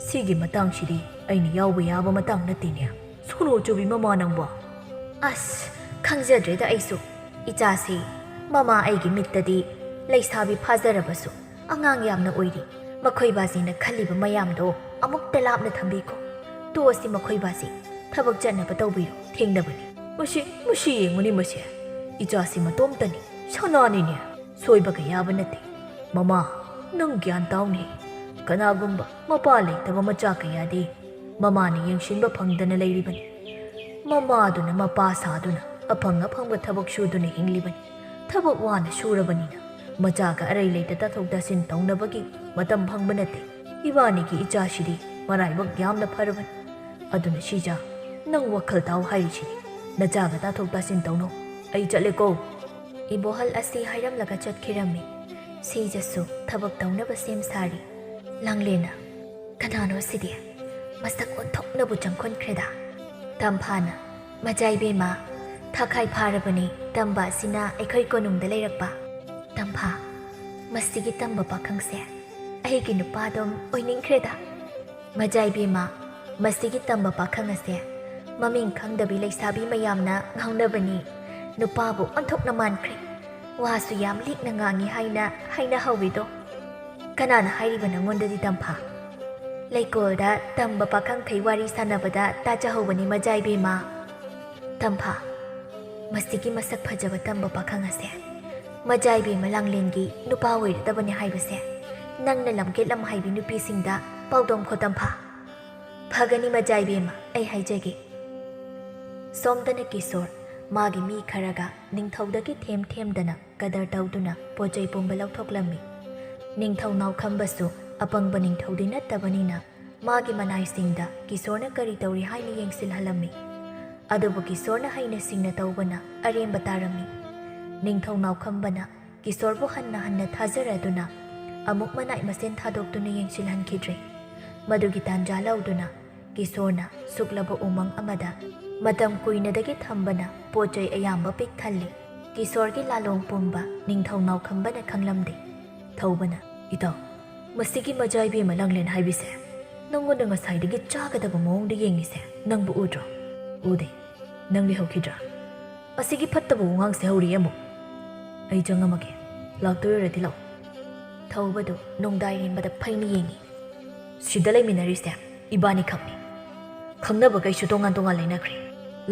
Speaker 1: ꯁꯤꯒꯤ ꯃꯇꯥꯡꯁꯤꯗꯤ ꯑꯩꯅ ꯌꯥꯎꯕ ꯌꯥꯕ ꯃꯇꯥꯡ ꯅꯠꯇꯦꯅꯦ ꯁꯣꯔꯣ ꯆꯨꯕꯤ ꯃꯃꯥ ꯅꯪꯕꯨ ꯑꯁ ꯈꯪꯖꯗ꯭ꯔꯦꯗ ꯑꯩꯁꯨ ꯏꯆꯥꯁꯤ ꯃꯃꯥ ꯑꯩꯒꯤ ꯃꯤꯠꯇꯗꯤ ꯂꯩꯁꯥꯕꯤ ꯐꯥꯖꯔꯕꯁꯨ ꯑꯉꯥꯡ ꯌꯥꯝꯅ ꯑꯣꯏꯔꯤ ꯃꯈꯣꯏꯕꯥꯁꯤꯅ ꯈꯜꯂꯤꯕ ꯃꯌꯥꯝꯗꯣ ꯑꯃꯨꯛꯇ ꯂꯥꯞꯅ ꯊꯝꯕꯤꯈꯣ ꯇꯣꯛꯑꯁꯤ ꯃꯈꯣꯏꯕꯥꯁꯤ ꯊꯕꯛ ꯆꯠꯅꯕ ꯇꯧꯕꯤꯔꯣ ꯊꯦꯡꯅꯕꯅꯤ ꯃꯁꯤ ꯌꯦꯡꯉꯨꯅꯤ ꯃꯁꯦ ꯏꯆꯥꯁꯤ ꯃꯇꯣꯝꯇꯅꯤ ꯁꯅꯥꯅꯤꯅꯦ ꯁꯣꯏꯕꯒ ꯌꯥꯕ ꯅꯠꯇꯦ ꯃꯃꯥ ꯅꯪ ꯒ꯭ꯌꯥꯟ ꯇꯥꯎꯅꯦ ꯀꯅꯥꯒꯨꯝꯕ ꯃꯄꯥ ꯂꯩꯇꯕ ꯃꯆꯥ ꯀꯌꯥꯗꯤ ꯃꯃꯥꯅ ꯌꯦꯡꯁꯤꯟꯕ ꯐꯪꯗꯅ ꯂꯩꯔꯤꯕꯅꯤ ꯃꯃꯥꯗꯨꯅ ꯃꯄꯥ ꯁꯥꯗꯨꯅ ꯑꯐꯪ ꯊꯕꯛ ꯁꯨꯗꯨꯅ ꯍꯤꯡꯂꯤꯕꯅꯤ ꯊꯕꯛ ꯋꯥꯅ ꯁꯨꯔꯕꯅꯤꯅ ꯃꯆꯥꯒ ꯑꯔꯩ ꯂꯩꯇ ꯇꯥꯊꯣꯛ ꯇꯥꯁꯤꯟ ꯇꯧꯅꯕꯒꯤ ꯃꯇꯝ ꯐꯪꯕ ꯅꯠꯇꯦ ꯏꯕꯥꯅꯤꯒꯤ ꯏꯆꯥꯁꯤꯗꯤ ꯃꯔꯥꯏꯕꯛ ꯌꯥꯝꯅ ꯐꯔꯕꯅꯤ ꯑꯗꯨꯅ ꯁꯤꯖꯥ ꯅꯪ ꯋꯥꯈꯜ ꯇꯥꯎ ꯍꯥꯏꯔꯤꯁꯤꯅꯤ ꯅꯆꯥꯒ ꯇꯥꯊꯣꯛ ꯇꯥꯁꯤꯟ ꯇꯧꯅꯧ ꯑꯩ ꯆꯠꯂꯦꯀꯣ ꯏꯕꯣꯍꯜ ꯑꯁꯤ ꯍꯥꯏꯔꯝꯂꯒ ꯆꯠꯈꯤꯔꯝꯃꯤ ꯁꯤꯖꯁꯨ ꯊꯕꯛ ꯇꯧꯅꯕ ꯁꯦꯝ ꯁꯥꯔꯤ ꯂꯥꯡꯂꯦꯟꯅ ꯀꯅꯥꯅꯣ ꯁꯤꯗꯤ ꯃꯁꯛ ꯑꯣꯟꯊꯣꯛꯅꯕꯨ ꯆꯪꯈꯣꯟꯈ꯭ꯔꯦꯗ ꯇꯝꯐꯥꯅ ꯃꯆꯥꯏꯕꯦꯝꯃ ꯊꯥꯈꯥꯏ ꯐꯥꯔꯕꯅꯤ ꯇꯝꯕ ꯑꯁꯤꯅ ꯑꯩꯈꯣꯏ ꯀꯣꯅꯨꯡꯗ ꯂꯩꯔꯛꯄ ꯇꯝꯐꯥ ꯃꯁꯤꯒꯤ ꯇꯝꯕ ꯄꯥꯈꯪꯁꯦ ꯑꯩꯒꯤ ꯅꯨꯄꯥꯗꯨꯝ ꯑꯣꯏꯅꯤꯡꯈ꯭ꯔꯦꯗ ꯃꯆꯥꯏꯕꯦꯝꯃ ꯃꯁꯤꯒꯤ ꯇꯝꯕ ꯄꯥꯈꯪ ꯑꯁꯦ ꯃꯃꯤꯡ ꯈꯪꯗꯕꯤ ꯂꯩꯁꯥꯕꯤ ꯃꯌꯥꯝꯅ ꯉꯥꯎꯅꯕꯅꯤ ꯅꯨꯄꯥꯕꯨ ꯑꯣꯟꯊꯣꯛꯅ ꯃꯥꯟꯈ꯭ꯔꯦ ꯋꯥꯁꯨ ꯌꯥꯝ ꯂꯤꯛꯅ ꯉꯥꯡꯉꯤ ꯍꯥꯏꯅꯍꯧꯋꯤꯗꯣ ꯀꯅꯥꯅ ꯍꯥꯏꯔꯤꯕ ꯅꯉꯣꯟꯗꯗꯤ ꯇꯝꯐꯥ ꯂꯩꯀꯣꯜꯗ ꯇꯝꯕ ꯄꯥꯈꯪꯈꯩ ꯋꯥꯔꯤ ꯁꯥꯟꯅꯕꯗ ꯇꯥꯖꯍꯧꯕꯅꯤ ꯃꯆꯥꯏꯕꯦꯝꯃ ꯇꯝꯐꯥ ꯃꯁꯤꯒꯤ ꯃꯁꯛ ꯐꯖꯕ ꯇꯝꯕ ꯄꯥꯈꯪ ꯑꯁꯦ ꯃꯆꯥꯏꯕꯦꯝꯃ ꯂꯥꯡꯂꯦꯟꯒꯤ ꯅꯨꯄꯥ ꯑꯣꯏꯔꯗꯕꯅꯤ ꯍꯥꯏꯕꯁꯦ ꯅꯪꯅ ꯂꯝꯒꯦꯠ ꯂꯝꯍꯩꯕꯤ ꯅꯨꯄꯤꯁꯤꯡꯗ ꯄꯥꯎꯗꯝꯈꯣ ꯇꯝꯐꯥ ꯐꯒꯅꯤ ꯃꯆꯥꯏꯕꯦꯝꯃ ꯑꯩ ꯍꯥꯏꯖꯒꯦ ꯁꯣꯝꯗꯅ ꯀꯤꯁꯣꯔ ꯃꯥꯒꯤ ꯃꯤ ꯈꯔꯒ ꯅꯤꯡꯊꯧꯗꯒꯤ ꯊꯦꯝꯗꯅ ꯀꯗꯔ ꯇꯧꯗꯨꯅ ꯄꯣꯠꯆꯩ ꯄꯨꯝꯕ ꯂꯧꯊꯣꯛꯂꯝꯃꯤ ꯅꯤꯡꯊꯧ ꯅꯥꯎꯈꯝꯕꯁꯨ ꯑꯄꯪꯕ ꯅꯤꯡꯊꯧꯗꯤ ꯅꯠꯇꯕꯅꯤꯅ ꯃꯥꯒꯤ ꯃꯅꯥꯏꯁꯤꯡꯗ ꯀꯤꯁꯣꯔꯅ ꯀꯔꯤ ꯇꯧꯔꯤ ꯍꯥꯏꯅ ꯌꯦꯡꯁꯤꯜꯍꯜꯂꯝꯃꯤ ꯑꯗꯨꯕꯨ ꯀꯤꯁꯣꯔꯅ ꯍꯩꯅ ꯁꯤꯡꯅ ꯇꯧꯕꯅ ꯑꯔꯦꯝꯕ ꯇꯥꯔꯝꯃꯤ ꯅꯤꯡꯊꯧ ꯅꯥꯎꯈꯝꯕꯅ ꯀꯤꯁꯣꯔꯕꯨ ꯍꯟꯅ ꯊꯥꯖꯔꯗꯨꯅ ꯑꯃꯨꯛ ꯃꯅꯥꯏ ꯃꯁꯦꯟ ꯊꯥꯗꯣꯛꯇꯨꯅ ꯌꯦꯡꯁꯤꯜꯍꯟꯈꯤꯗ꯭ꯔꯦ ꯃꯗꯨꯒꯤ ꯇꯥꯟꯖꯥ ꯂꯧꯗꯨꯅ ꯀꯤꯁꯣꯔꯅ ꯁꯨꯛꯂꯕ ꯎꯃꯪ ꯑꯃꯗ ꯃꯇꯝ ꯀꯨꯏꯅꯗꯒꯤ ꯊꯝꯕꯅ ꯄꯣꯠꯆꯩ ꯑꯌꯥꯝꯕ ꯄꯤꯛ ꯊꯜꯂꯤ ꯀꯤꯁꯣꯔꯒꯤ ꯂꯥꯂꯣꯡ ꯄꯨꯝꯕ ꯅꯤꯡꯊꯧ ꯅꯥꯎꯈꯝꯕꯅ ꯈꯪꯂꯝꯗꯦ ꯊꯧꯕꯅ ꯏꯇꯥꯎ ꯃꯁꯤꯒꯤ ꯃꯆꯥꯏꯕꯦꯝꯃ ꯂꯥꯡꯂꯦꯟ ꯍꯥꯏꯕꯤꯁꯦ ꯅꯪꯉꯣꯟꯗ ꯉꯁꯥꯏꯗꯒꯤ ꯆꯥꯒꯗꯕ ꯃꯑꯣꯡꯗ ꯌꯦꯡꯉꯤꯁꯦ ꯅꯪꯕꯨ ꯎꯗ꯭ꯔꯣ ꯎꯗꯦ ꯅꯪ ꯂꯩꯍꯧꯈꯤꯗ꯭ꯔꯥ ꯑꯁꯤꯒꯤ ꯐꯠꯇꯕ ꯋꯥꯉꯥꯡꯁꯦ ꯍꯧꯔꯤ ꯑꯃꯨꯛ ꯑꯩ ꯆꯪꯉꯝꯃꯒꯦ ꯂꯥꯛꯇꯣꯏ ꯑꯣꯏꯔꯗꯤ ꯂꯥꯛꯎ ꯊꯧꯕꯗꯨ ꯅꯣꯡꯗꯥꯏꯔꯦꯝꯕꯗ ꯐꯩꯅ ꯌꯦꯡꯉꯤ ꯁꯤꯗ ꯂꯩꯃꯤꯟꯅꯔꯤꯁꯦ ꯏꯕꯥꯅꯤ ꯈꯛꯅꯤ ꯈꯪꯅꯕꯈꯩꯁꯨ ꯇꯣꯉꯥꯟ ꯂꯩꯅꯈ꯭ꯔꯦ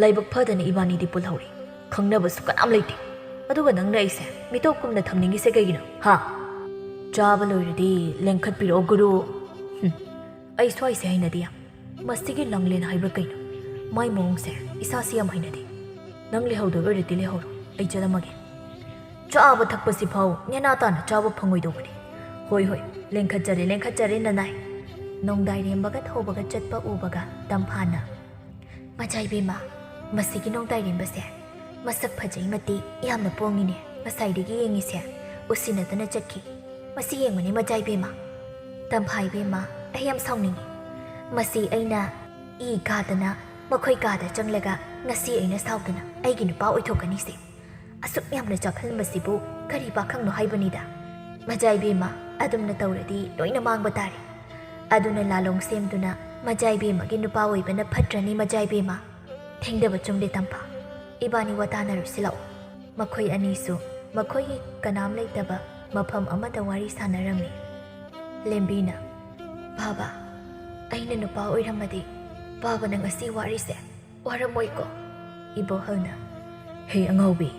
Speaker 1: ꯂꯥꯏꯕꯛ ꯐꯗꯅ ꯏꯕꯥꯅꯤꯗꯤ ꯄꯨꯜꯍꯧꯔꯤ ꯈꯪꯅꯕꯁꯨ ꯀꯅꯥꯝ ꯂꯩꯇꯦ ꯑꯗꯨꯒ ꯅꯪꯅ ꯑꯩꯁꯦ ꯃꯤꯇꯣꯞꯀꯨꯝꯅ ꯊꯝꯅꯤꯡꯉꯤꯁꯦ ꯀꯩꯒꯤꯅꯣ ꯍꯥ ꯆꯥꯕ ꯂꯣꯏꯔꯗꯤ ꯂꯦꯡꯈꯠꯄꯤꯔꯛꯑꯣ ꯒꯨꯔꯨ ꯑꯩ ꯁ꯭ꯋꯥꯏꯁꯦ ꯍꯩꯅꯗꯦ ꯌꯥꯝ ꯃꯁꯤꯒꯤ ꯂꯥꯡꯂꯦꯟ ꯍꯥꯏꯕ꯭ꯔꯥ ꯀꯩꯅꯣ ꯃꯥꯏ ꯃꯑꯣꯡꯁꯦ ꯏꯁꯥꯁꯤ ꯌꯥꯝ ꯍꯩꯅꯗꯦ ꯅꯪ ꯂꯩꯍꯧꯗꯣꯏ ꯑꯣꯏꯔꯗꯤ ꯂꯩꯍꯧꯔꯣ ꯑꯩ ꯆꯠꯂꯝꯃꯒꯦ ꯆꯥꯕ ꯊꯛꯄꯁꯤꯐꯥꯎ ꯅꯦꯅꯥ ꯇꯥꯅ ꯆꯥꯕ ꯐꯪꯉꯣꯏꯗꯧꯕꯅꯤ ꯍꯣꯏ ꯂꯦꯡꯈꯠꯆꯔꯦ ꯅꯅꯥꯏ ꯅꯣꯡꯗꯥꯏꯔꯦꯝꯕꯒ ꯊꯧꯕꯒ ꯆꯠꯄ ꯎꯕꯒ ꯇꯝꯐꯥꯅ ꯃꯆꯥꯏꯕꯦꯝꯃ ꯃꯁꯤꯒꯤ ꯅꯣꯡꯗꯥꯏꯔꯦꯝꯕꯁꯦ ꯃꯁꯛ ꯐꯖꯩ ꯃꯇꯤꯛ ꯌꯥꯝꯅ ꯄꯣꯡꯉꯤꯅꯦ ꯉꯁꯥꯏꯗꯒꯤ ꯌꯦꯡꯉꯤꯁꯦ ꯎꯁꯤꯟꯅꯗꯅ ꯆꯠꯈꯤ ꯃꯁꯤ ꯌꯦꯡꯕꯅꯤ ꯃꯆꯥꯏꯕꯦꯝꯃ ꯇꯝꯐꯥꯏꯕꯦꯝꯃ ꯑꯩ ꯌꯥꯝ ꯁꯥꯎꯅꯤꯡꯉꯤ ꯃꯁꯤ ꯑꯩꯅ ꯏ ꯀꯥꯗꯅ ꯃꯈꯣꯏ ꯀꯥꯗ ꯆꯪꯂꯒ ꯉꯁꯤ ꯑꯩꯅ ꯁꯥꯎꯗꯅ ꯑꯩꯒꯤ ꯅꯨꯄꯥ ꯑꯣꯏꯊꯣꯛꯀꯅꯤꯁꯦ ꯑꯁꯨꯛ ꯌꯥꯝꯅ ꯆꯥꯛꯍꯟꯕꯁꯤꯕꯨ ꯀꯔꯤ ꯄꯥꯈꯪꯅꯣ ꯍꯥꯏꯕꯅꯤꯗ ꯃꯆꯥꯏꯕꯦꯝꯃ ꯑꯗꯨꯝꯅ ꯇꯧꯔꯗꯤ ꯂꯣꯏꯅ ꯃꯥꯡꯕ ꯇꯥꯔꯦ ꯑꯗꯨꯅ ꯂꯥꯂꯣꯡ ꯁꯦꯝꯗꯨꯅ ꯃꯆꯥꯏꯕꯦꯝꯃꯒꯤ ꯅꯨꯄꯥ ꯑꯣꯏꯕꯅ ꯐꯠꯇ꯭ꯔꯅꯤ ꯃꯆꯥꯏꯕꯦꯝꯃ ꯊꯦꯡꯗꯕ ꯆꯨꯝꯗꯦ ꯇꯝꯐꯥ ꯏꯕꯥꯅꯤ ꯋꯥꯇꯥꯅꯔꯨꯁꯤ ꯂꯥꯛꯎ ꯃꯈꯣꯏ ꯑꯅꯤꯁꯨ ꯃꯈꯣꯏꯒꯤ ꯀꯅꯥꯝ ꯂꯩꯇꯕ ꯃꯐꯝ ꯑꯃꯗ ꯋꯥꯔꯤ ꯁꯥꯟꯅꯔꯝꯃꯤ ꯂꯦꯝꯕꯤꯅ ꯕꯥꯕꯥ ꯑꯩꯅ ꯅꯨꯄꯥ ꯑꯣꯏꯔꯝꯃꯗꯤ ꯕꯥꯕꯥꯅ ꯉꯁꯤ ꯋꯥꯔꯤꯁꯦ ꯋꯥꯔꯝꯃꯣꯏꯀꯣ ꯏꯕꯣꯍꯜꯅ ꯍꯦ ꯑꯉꯥꯎꯕꯤ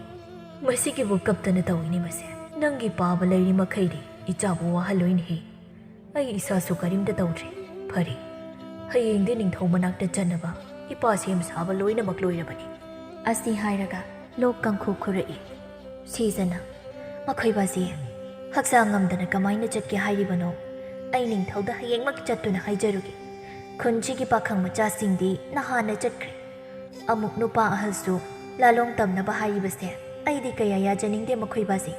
Speaker 1: ꯃꯁꯤꯒꯤꯕꯨ ꯀꯞꯇꯅ ꯇꯧꯏꯅꯤ ꯃꯁꯦ ꯅꯪꯒꯤ ꯄꯥꯕ ꯂꯩꯔꯤ ꯃꯈꯩꯗꯤ ꯏꯆꯥꯕꯨ ꯋꯥꯍꯜꯂꯣꯏꯅꯦꯍꯦ ꯑꯩ ꯏꯁꯥꯁꯨ ꯀꯔꯤꯝꯇ ꯇꯧꯗ꯭ꯔꯤ ꯐꯔꯦ ꯍꯌꯦꯡꯗꯤ ꯅꯤꯡꯊꯧ ꯃꯅꯥꯛꯇ ꯆꯠꯅꯕ ꯏꯄꯥ ꯁꯦꯝ ꯁꯥꯕ ꯂꯣꯏꯅꯃꯛ ꯂꯣꯏꯔꯕꯅꯤ ꯑꯁꯤ ꯍꯥꯏꯔꯒ ꯂꯣꯛ ꯀꯪꯈꯨ ꯈꯨꯔꯛꯏ ꯁꯤꯖꯅ ꯃꯈꯣꯏꯕꯥꯁꯤ ꯍꯛꯆꯥꯡ ꯉꯝꯗꯅ ꯀꯃꯥꯏꯅ ꯆꯠꯀꯦ ꯍꯥꯏꯔꯤꯕꯅꯣ ꯑꯩ ꯅꯤꯡꯊꯧꯗ ꯍꯌꯦꯡꯃꯛ ꯆꯠꯇꯨꯅ ꯍꯥꯏꯖꯔꯨꯒꯦ ꯈꯨꯟꯁꯤꯒꯤ ꯄꯥꯈꯪ ꯃꯆꯥꯁꯤꯡꯗꯤ ꯅꯍꯥꯟꯅ ꯆꯠꯈ꯭ꯔꯦ ꯑꯃꯨꯛ ꯅꯨꯄꯥ ꯑꯍꯜꯁꯨ ꯂꯥꯂꯣꯡ ꯇꯝꯅꯕ ꯍꯥꯏꯔꯤꯕꯁꯦ ꯑꯩꯗꯤ ꯀꯌꯥ ꯌꯥꯖꯅꯤꯡꯗꯦ ꯃꯈꯣꯏꯕꯥꯁꯤ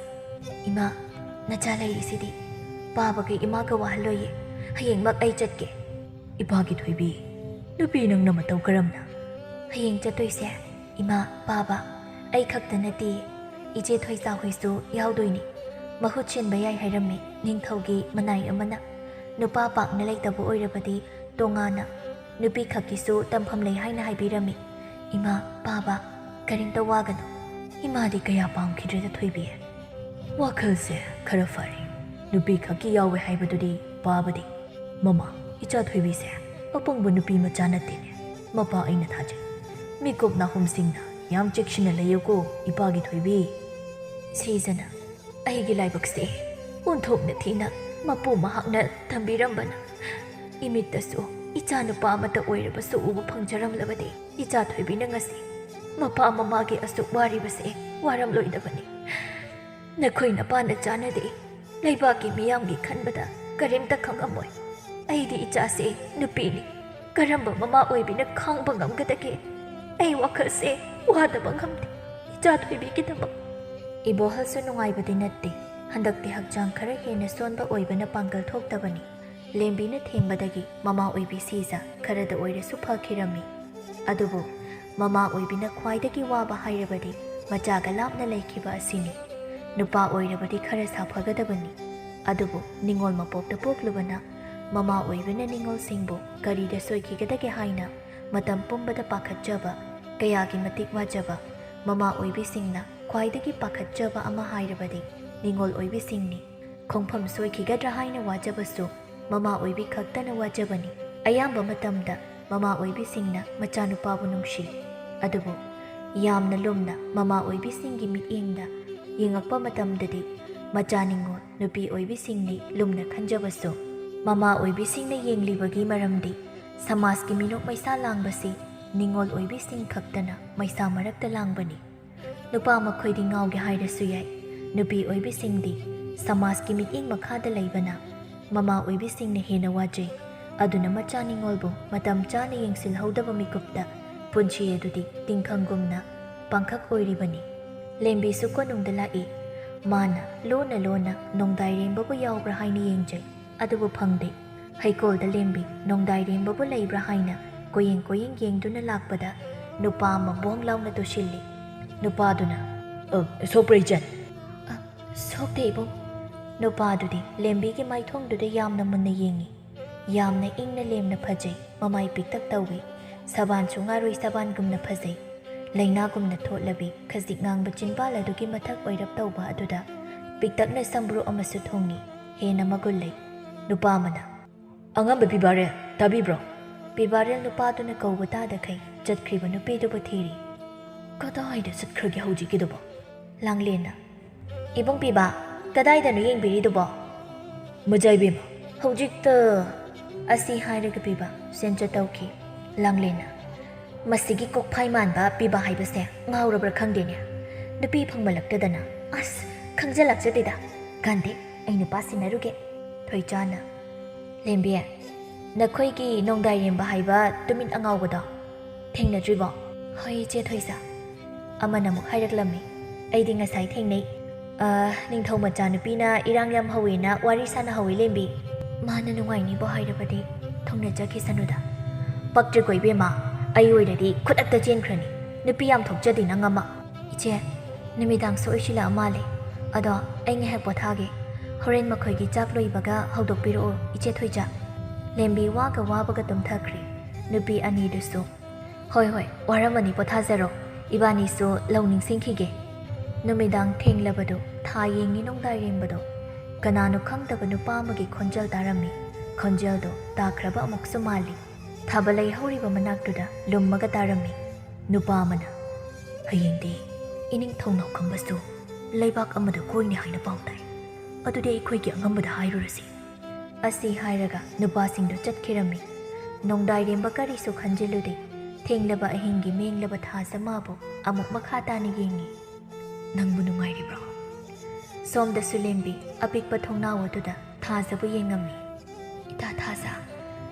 Speaker 1: ꯏꯃꯥ ꯅꯆꯥ ꯂꯩꯔꯤꯁꯤꯗꯤ ꯕꯥꯕꯒ ꯏꯃꯥꯒ ꯋꯥꯍꯜꯂꯣꯏꯌꯦ ꯍꯌꯦꯡꯃꯛ ꯑꯩ ꯆꯠꯀꯦ ꯏꯄꯥꯒꯤ ꯊꯣꯏꯕꯤ ꯅꯨꯄꯤ ꯅꯪꯅ ꯃꯇꯧ ꯀꯔꯝꯅ ꯍꯌꯦꯡ ꯆꯠꯇꯣꯏꯁꯦ ꯏꯃꯥ ꯕꯥꯕꯥ ꯑꯩ ꯈꯛꯇ ꯅꯠꯇꯦ ꯏꯆꯦ ꯊꯣꯏꯆꯥ ꯍꯣꯏꯁꯨ ꯌꯥꯎꯗꯣꯏꯅꯤ ꯃꯍꯨꯠ ꯁꯤꯟꯕ ꯌꯥꯏ ꯍꯥꯏꯔꯝꯃꯤ ꯅꯤꯡꯊꯧꯒꯤ ꯃꯅꯥꯏ ꯑꯃꯅ ꯅꯨꯄꯥ ꯄꯥꯛꯅ ꯂꯩꯇꯕ ꯑꯣꯏꯔꯕꯗꯤ ꯇꯣꯉꯥꯟꯅ ꯅꯨꯄꯤ ꯈꯛꯀꯤꯁꯨ ꯇꯝꯐꯝ ꯂꯩ ꯍꯥꯏꯅ ꯍꯥꯏꯕꯤꯔꯝꯃꯤ ꯏꯃꯥ ꯕꯥꯕꯥ ꯀꯔꯤꯝꯇ ꯋꯥꯒꯅꯨ ꯏꯃꯥꯗꯤ ꯀꯌꯥ ꯄꯥꯝꯈꯤꯗ꯭ꯔꯦꯗ ꯊꯣꯏꯕꯤ ꯋꯥꯈꯜꯁꯦ ꯈꯔ ꯐꯔꯦ ꯅꯨꯄꯤ ꯈꯛꯀꯤ ꯌꯥꯎꯋꯦ ꯍꯥꯏꯕꯗꯨꯗꯤ ꯄꯥꯕꯗꯤ ꯃꯃꯥ ꯏꯆꯥꯊꯣꯏꯕꯤꯁꯦ ꯑꯄꯪꯕ ꯅꯨꯄꯤ ꯃꯆꯥ ꯅꯠꯇꯦꯅꯦ ꯃꯄꯥ ꯑꯩꯅ ꯊꯥꯖꯩ ꯃꯤꯀꯨꯞ ꯅꯥꯍꯨꯝꯁꯤꯡꯅ ꯌꯥꯝ ꯆꯦꯛꯁꯤꯟꯅ ꯂꯩꯌꯨꯀꯣ ꯏꯄꯥꯒꯤ ꯊꯣꯏꯕꯤ ꯁꯤꯖꯅ ꯑꯩꯒꯤ ꯂꯥꯏꯕꯛꯁꯦ ꯑꯣꯟꯊꯣꯛꯅ ꯊꯤꯅ ꯃꯄꯨ ꯃꯍꯥꯛꯅ ꯊꯝꯕꯤꯔꯝꯕꯅ ꯏꯃꯤꯠꯇꯁꯨ ꯏꯆꯥ ꯅꯨꯄꯥ ꯑꯃꯠꯇ ꯑꯣꯏꯔꯕꯁꯨ ꯎꯕ ꯐꯪꯖꯔꯝꯂꯕꯗꯤ ꯏꯆꯥꯊꯣꯏꯕꯤꯅ ꯉꯁꯤ ꯃꯄꯥ ꯃꯃꯥꯒꯤ ꯑꯁꯨꯛ ꯋꯥꯔꯤꯕꯁꯦ ꯋꯥꯔꯝꯂꯣꯏꯗꯕꯅꯤ ꯅꯈꯣꯏ ꯅꯄꯥꯅ ꯆꯥꯟꯅꯗꯦ ꯂꯩꯕꯥꯛꯀꯤ ꯃꯤꯌꯥꯝꯒꯤ ꯈꯟꯕꯗ ꯀꯔꯤꯝꯇ ꯈꯪꯉꯝꯃꯣꯏ ꯑꯩꯗꯤ ꯏꯆꯥꯁꯦ ꯅꯨꯄꯤꯅꯤ ꯀꯔꯝꯕ ꯃꯃꯥ ꯑꯣꯏꯕꯤꯅ ꯈꯥꯡꯕ ꯉꯝꯒꯗꯒꯦ ꯑꯩ ꯋꯥꯈꯜꯁꯦ ꯋꯥꯗꯕ ꯉꯝꯗꯦ ꯏꯆꯥꯊꯣꯏꯕꯤꯒꯤꯗꯃꯛ ꯏꯕꯣꯍꯜꯁꯨ ꯅꯨꯡꯉꯥꯏꯕꯗꯤ ꯅꯠꯇꯦ ꯍꯟꯗꯛꯇꯤ ꯍꯛꯆꯥꯡ ꯈꯔ ꯍꯦꯟꯅ ꯁꯣꯟꯕ ꯑꯣꯏꯕꯅ ꯄꯥꯡꯒꯜ ꯊꯣꯛꯇꯕꯅꯤ ꯂꯦꯝꯕꯤꯅ ꯊꯦꯡꯕꯗꯒꯤ ꯃꯃꯥ ꯑꯣꯏꯕꯤ ꯁꯤꯖ ꯈꯔꯗ ꯑꯣꯏꯔꯁꯨ ꯐꯈꯤꯔꯝꯃꯤ ꯑꯗꯨꯕꯨ ꯃꯃꯥ ꯑꯣꯏꯕꯤꯅ ꯈ꯭ꯋꯥꯏꯗꯒꯤ ꯋꯥꯕ ꯍꯥꯏꯔꯕꯗꯤ ꯃꯆꯥꯒ ꯂꯥꯞꯅ ꯂꯩꯈꯤꯕ ꯑꯁꯤꯅꯤ ꯅꯨꯄꯥ ꯑꯣꯏꯔꯕꯗꯤ ꯈꯔ ꯁꯥꯐꯒꯗꯕꯅꯤ ꯑꯗꯨꯕꯨ ꯅꯤꯡꯉꯣꯜ ꯃꯄꯣꯛꯇ ꯄꯣꯛꯂꯨꯕꯅ ꯃꯃꯥ ꯑꯣꯏꯕꯅ ꯅꯤꯡꯉꯣꯜꯁꯤꯡꯕꯨ ꯀꯔꯤꯗ ꯁꯣꯏꯈꯤꯒꯗꯒꯦ ꯍꯥꯏꯅ ꯃꯇꯝ ꯄꯨꯝꯕꯗ ꯄꯥꯈꯠꯆꯕ ꯀꯌꯥꯒꯤ ꯃꯇꯤꯛ ꯋꯥꯖꯕ ꯃꯃꯥ ꯑꯣꯏꯕꯤꯁꯤꯡꯅ ꯈ꯭ꯋꯥꯏꯗꯒꯤ ꯄꯥꯈꯠꯆꯕ ꯑꯃ ꯍꯥꯏꯔꯕꯗꯤ ꯅꯤꯡꯉꯣꯜ ꯑꯣꯏꯕꯤꯁꯤꯡꯅꯤ ꯈꯣꯡꯐꯝ ꯁꯣꯏꯈꯤꯒꯗ꯭ꯔꯥ ꯍꯥꯏꯅ ꯋꯥꯖꯕꯁꯨ ꯃꯃꯥ ꯑꯣꯏꯕꯤ ꯈꯛꯇꯅ ꯋꯥꯖꯕꯅꯤ ꯑꯌꯥꯝꯕ ꯃꯇꯝꯗ ꯃꯃꯥ ꯑꯣꯏꯕꯤꯁꯤꯡꯅ ꯃꯆꯥꯅꯨꯄꯥꯕꯨ ꯅꯨꯡꯁꯤ ꯑꯗꯨꯕꯨ ꯌꯥꯝꯅ ꯂꯨꯝꯅ ꯃꯃꯥ ꯑꯣꯏꯕꯤꯁꯤꯡꯒꯤ ꯃꯤꯠꯌꯦꯡꯗ ꯌꯦꯡꯉꯛꯄ ꯃꯇꯝꯗꯗꯤ ꯃꯆꯥ ꯅꯤꯡꯉꯣꯜ ꯅꯨꯄꯤ ꯑꯣꯏꯕꯤꯁꯤꯡꯅꯤ ꯂꯨꯝꯅ ꯈꯟꯖꯕꯁꯨ ꯃꯃꯥ ꯑꯣꯏꯕꯤꯁꯤꯡꯅ ꯌꯦꯡꯂꯤꯕꯒꯤ ꯃꯔꯝꯗꯤ ꯁꯃꯥꯖꯀꯤ ꯃꯤꯅꯣꯛ ꯃꯩꯁꯥ ꯂꯥꯡꯕꯁꯤ ꯅꯤꯡꯉꯣꯜ ꯑꯣꯏꯕꯤꯁꯤꯡ ꯈꯛꯇꯅ ꯃꯩꯁꯥ ꯃꯔꯛꯇ ꯂꯥꯡꯕꯅꯤ ꯅꯨꯄꯥ ꯃꯈꯣꯏꯗꯤ ꯉꯥꯎꯒꯦ ꯍꯥꯏꯔꯁꯨ ꯌꯥꯏ ꯅꯨꯄꯤ ꯑꯣꯏꯕꯤꯁꯤꯡꯗꯤ ꯁꯃꯥꯖꯀꯤ ꯃꯤꯠꯌꯦꯡ ꯃꯈꯥꯗ ꯂꯩꯕꯅ ꯃꯃꯥ ꯑꯣꯏꯕꯤꯁꯤꯡꯅ ꯍꯦꯟꯅ ꯋꯥꯖꯩ ꯑꯗꯨꯅ ꯃꯆꯥ ꯅꯤꯡꯉꯣꯜꯕꯨ ꯃꯇꯝ ꯆꯥꯅ ꯌꯦꯡꯁꯤꯜꯍꯧꯗꯕ ꯃꯤꯀꯨꯞꯇ ꯄꯨꯟꯁꯤ ꯑꯗꯨꯗꯤ ꯇꯤꯡꯈꯪꯒꯨꯝꯅ ꯄꯥꯡꯈꯛ ꯑꯣꯏꯔꯤꯕꯅꯤ ꯂꯦꯝꯕꯤꯁꯨ ꯀꯣꯅꯨꯡꯗ ꯂꯥꯛꯏ ꯃꯥꯅ ꯂꯣꯟꯅ ꯂꯣꯟꯅ ꯅꯣꯡꯗꯥꯏꯔꯦꯝꯕꯕꯨ ꯌꯥꯎꯕ꯭ꯔꯥ ꯍꯥꯏꯅ ꯌꯦꯡꯖꯩ ꯑꯗꯨꯕꯨ ꯐꯪꯗꯦ ꯍꯩꯀꯣꯜꯗ ꯂꯦꯝꯕꯤ ꯅꯣꯡꯗꯥꯏꯔꯦꯝꯕꯕꯨ ꯂꯩꯕ꯭ꯔꯥ ꯍꯥꯏꯅ ꯀꯣꯌꯦꯡ ꯌꯦꯡꯗꯨꯅ ꯂꯥꯛꯄꯗ ꯅꯨꯄꯥ ꯑꯃ ꯕꯣꯡ ꯂꯥꯎꯅ ꯇꯨꯁꯤꯜꯂꯤ ꯅꯨꯄꯥꯗꯨꯅ ꯁꯣꯛꯄ꯭ꯔꯥ ꯏꯆꯟ ꯁꯣꯛꯇꯦ ꯏꯕꯨꯡ ꯅꯨꯄꯥꯗꯨꯗꯤ ꯂꯦꯝꯕꯤꯒꯤ ꯃꯥꯏꯊꯣꯡꯗꯨꯗ ꯌꯥꯝꯅ ꯃꯨꯟꯅ ꯌꯦꯡꯉꯤ ꯌꯥꯝꯅ ꯏꯪꯅ ꯂꯦꯝꯅ ꯐꯖꯩ ꯃꯃꯥꯏ ꯄꯤꯛꯇꯛ ꯇꯧꯏ ꯁꯕꯥꯟꯁꯨ ꯉꯥꯔꯣꯏ ꯁꯕꯥꯟꯒꯨꯝꯅ ꯐꯖꯩ ꯂꯩꯅꯥꯒꯨꯝꯅ ꯊꯣꯠꯂꯕꯤ ꯈꯖꯤꯛ ꯉꯥꯡꯕ ꯆꯤꯟꯕꯥꯜ ꯑꯗꯨꯒꯤ ꯃꯊꯛ ꯑꯣꯏꯔꯞ ꯇꯧꯕ ꯑꯗꯨꯗ ꯄꯤꯛꯇꯛꯅ ꯁꯝꯕ꯭ꯔꯨ ꯑꯃꯁꯨ ꯊꯨꯡꯉꯤ ꯍꯦꯟꯅ ꯃꯒꯨꯟ ꯂꯩ ꯅꯨꯄꯥ ꯑꯃꯅ ꯑꯉꯝꯕ ꯄꯤꯕꯥꯔꯦꯜ ꯇꯥꯕꯤꯕ꯭ꯔꯣ ꯄꯤꯕꯥꯔꯦꯜ ꯅꯨꯄꯥꯗꯨꯅ ꯀꯧꯕ ꯇꯥꯗꯈꯩ ꯆꯠꯈ꯭ꯔꯤꯕ ꯅꯨꯄꯤꯗꯨꯕꯨ ꯊꯤꯔꯤ ꯀꯗꯥꯏꯗ ꯆꯠꯈ꯭ꯔꯒꯦ ꯍꯧꯖꯤꯛꯀꯤꯗꯨꯕꯣ ꯂꯥꯡꯂꯦꯟꯅ ꯏꯕꯨꯡ ꯄꯤꯕꯥ ꯀꯗꯥꯏꯗꯅꯣ ꯌꯦꯡꯕꯤꯔꯤꯗꯨꯕꯣ ꯃꯖꯥꯏꯕꯦꯝ ꯍꯧꯖꯤꯛꯇ ꯑꯁꯤ ꯍꯥꯏꯔꯒ ꯄꯤꯕꯥ ꯁꯦꯟꯆ ꯇꯧꯈꯤ ꯂꯥꯡꯂꯦꯟꯅ ꯃꯁꯤꯒꯤ ꯀꯣꯛꯐꯥꯏ ꯃꯥꯟꯕ ꯄꯤꯕꯥ ꯍꯥꯏꯕꯁꯦ ꯉꯥꯎꯔꯕ꯭ꯔꯥ ꯈꯪꯗꯦꯅꯦ ꯅꯨꯄꯤ ꯐꯪꯃꯜꯂꯛꯇꯗꯅ ꯑꯁ ꯈꯪꯖꯜꯂꯛꯆꯗꯦꯗ ꯀꯥꯟꯗꯦ ꯑꯩ ꯅꯨꯄꯥ ꯁꯤꯟꯅꯔꯨꯒꯦ ꯊꯣꯏꯆꯥꯅ ꯂꯦꯝꯕꯤ ꯅꯈꯣꯏꯒꯤ ꯅꯣꯡꯗꯥꯏꯔꯦꯝꯕ ꯍꯥꯏꯕ ꯇꯨꯃꯤꯠ ꯑꯉꯥꯎꯕꯗꯣ ꯊꯦꯡꯅꯗ꯭ꯔꯤꯕꯣ ꯍꯣꯏ ꯏꯆꯦ ꯊꯣꯏꯁꯥ ꯑꯃꯅ ꯑꯃꯨꯛ ꯍꯥꯏꯔꯛꯂꯝꯃꯤ ꯑꯩꯗꯤ ꯉꯁꯥꯏ ꯊꯦꯡꯅꯩ ꯅꯤꯡꯊꯧ ꯃꯆꯥꯅꯨꯄꯤꯅ ꯏꯔꯥꯡ ꯌꯥꯝ ꯍꯧꯋꯦꯅ ꯋꯥꯔꯤ ꯁꯥꯟꯅꯍꯧꯋꯤ ꯂꯦꯝꯕꯤ ꯃꯥꯅ ꯅꯨꯡꯉꯥꯏꯅꯤꯕꯣ ꯍꯥꯏꯔꯕꯗꯤ ꯊꯨꯡꯅꯖꯈꯤꯁꯅꯨꯗ ꯄꯛꯇ꯭ꯔꯤꯀꯣ ꯏꯕꯦꯝꯃ ꯑꯩ ꯑꯣꯏꯔꯗꯤ ꯈꯨꯗꯛꯇ ꯆꯦꯟꯈ꯭ꯔꯅꯤ ꯅꯨꯄꯤ ꯌꯥꯝ ꯊꯣꯛꯆꯗꯦ ꯅꯪ ꯑꯃ ꯏꯆꯦ ꯅꯨꯃꯤꯗꯥꯡ ꯁꯣꯏꯁꯤꯜꯂꯛꯑ ꯃꯥꯜꯂꯦ ꯑꯗꯣ ꯑꯩ ꯉꯥꯏꯍꯥꯛ ꯄꯣꯊꯥꯒꯦ ꯍꯣꯔꯦꯟ ꯃꯈꯣꯏꯒꯤ ꯆꯥꯛ ꯂꯣꯏꯕꯒ ꯍꯧꯗꯣꯛꯄꯤꯔꯛꯑꯣ ꯏꯆꯦ ꯊꯣꯏꯖꯥ ꯂꯦꯝꯕꯤ ꯋꯥꯒ ꯋꯥꯕꯒ ꯇꯨꯝꯊꯈ꯭ꯔꯤ ꯅꯨꯄꯤ ꯑꯅꯤꯗꯨꯁꯨ ꯍꯣꯏ ꯋꯥꯔꯝꯃꯅꯤ ꯄꯣꯊꯥꯖꯔꯣ ꯏꯕꯥꯅꯤꯁꯨ ꯂꯧ ꯅꯤꯡꯁꯤꯡꯈꯤꯒꯦ ꯅꯨꯃꯤꯗꯥꯡ ꯊꯦꯡꯂꯕꯗꯨ ꯊꯥ ꯌꯦꯡꯉꯤ ꯅꯣꯡꯗꯥꯏꯔꯦꯝꯕꯗꯣ ꯀꯅꯥꯅꯣ ꯈꯪꯗꯕ ꯅꯨꯄꯥ ꯑꯃꯒꯤ ꯈꯣꯟꯖꯦꯜ ꯇꯥꯔꯝꯃꯤ ꯈꯣꯟꯖꯦꯜꯗꯣ ꯇꯥꯈ꯭ꯔꯕ ꯑꯃꯨꯛꯁꯨ ꯃꯥꯜꯂꯤ ꯊꯥꯕꯜꯂꯩ ꯍꯧꯔꯤꯕ ꯃꯅꯥꯛꯇꯨꯗ ꯂꯨꯝꯃꯒ ꯇꯥꯔꯝꯃꯤ ꯅꯨꯄꯥ ꯑꯃꯅ ꯍꯌꯦꯡꯗꯤ ꯏꯅꯤꯡꯊꯧ ꯅꯥꯎꯈꯝꯕꯁꯨ ꯂꯩꯕꯥꯛ ꯑꯃꯗ ꯀꯣꯏꯅꯤ ꯍꯥꯏꯅ ꯄꯥꯎ ꯇꯥꯏ ꯑꯗꯨꯗꯤ ꯑꯩꯈꯣꯏꯒꯤ ꯑꯉꯝꯕꯗ ꯍꯥꯏꯔꯨꯔꯁꯤ ꯑꯁꯤ ꯍꯥꯏꯔꯒ ꯅꯨꯄꯥꯁꯤꯡꯗꯨ ꯆꯠꯈꯤꯔꯝꯃꯤ ꯅꯣꯡꯗꯥꯏꯔꯦꯝꯕ ꯀꯔꯤꯁꯨ ꯈꯟꯖꯤꯜꯂꯨꯗꯦ ꯊꯦꯡꯂꯕ ꯑꯍꯤꯡꯒꯤ ꯃꯦꯡꯂꯕ ꯊꯥꯁ ꯃꯥꯕꯨ ꯑꯃꯨꯛ ꯃꯈꯥ ꯇꯥꯅ ꯌꯦꯡꯉꯤ ꯅꯪꯕꯨ ꯅꯨꯡꯉꯥꯏꯔꯤꯕ꯭ꯔꯣ ꯁꯣꯝꯗꯁꯨ ꯂꯦꯝꯕꯤ ꯑꯄꯤꯛꯄ ꯊꯣꯡꯅꯥꯎ ꯑꯗꯨꯗ ꯊꯥꯖꯕꯨ ꯌꯦꯡꯉꯝꯃꯤ ꯏꯇꯥ ꯊꯥꯖ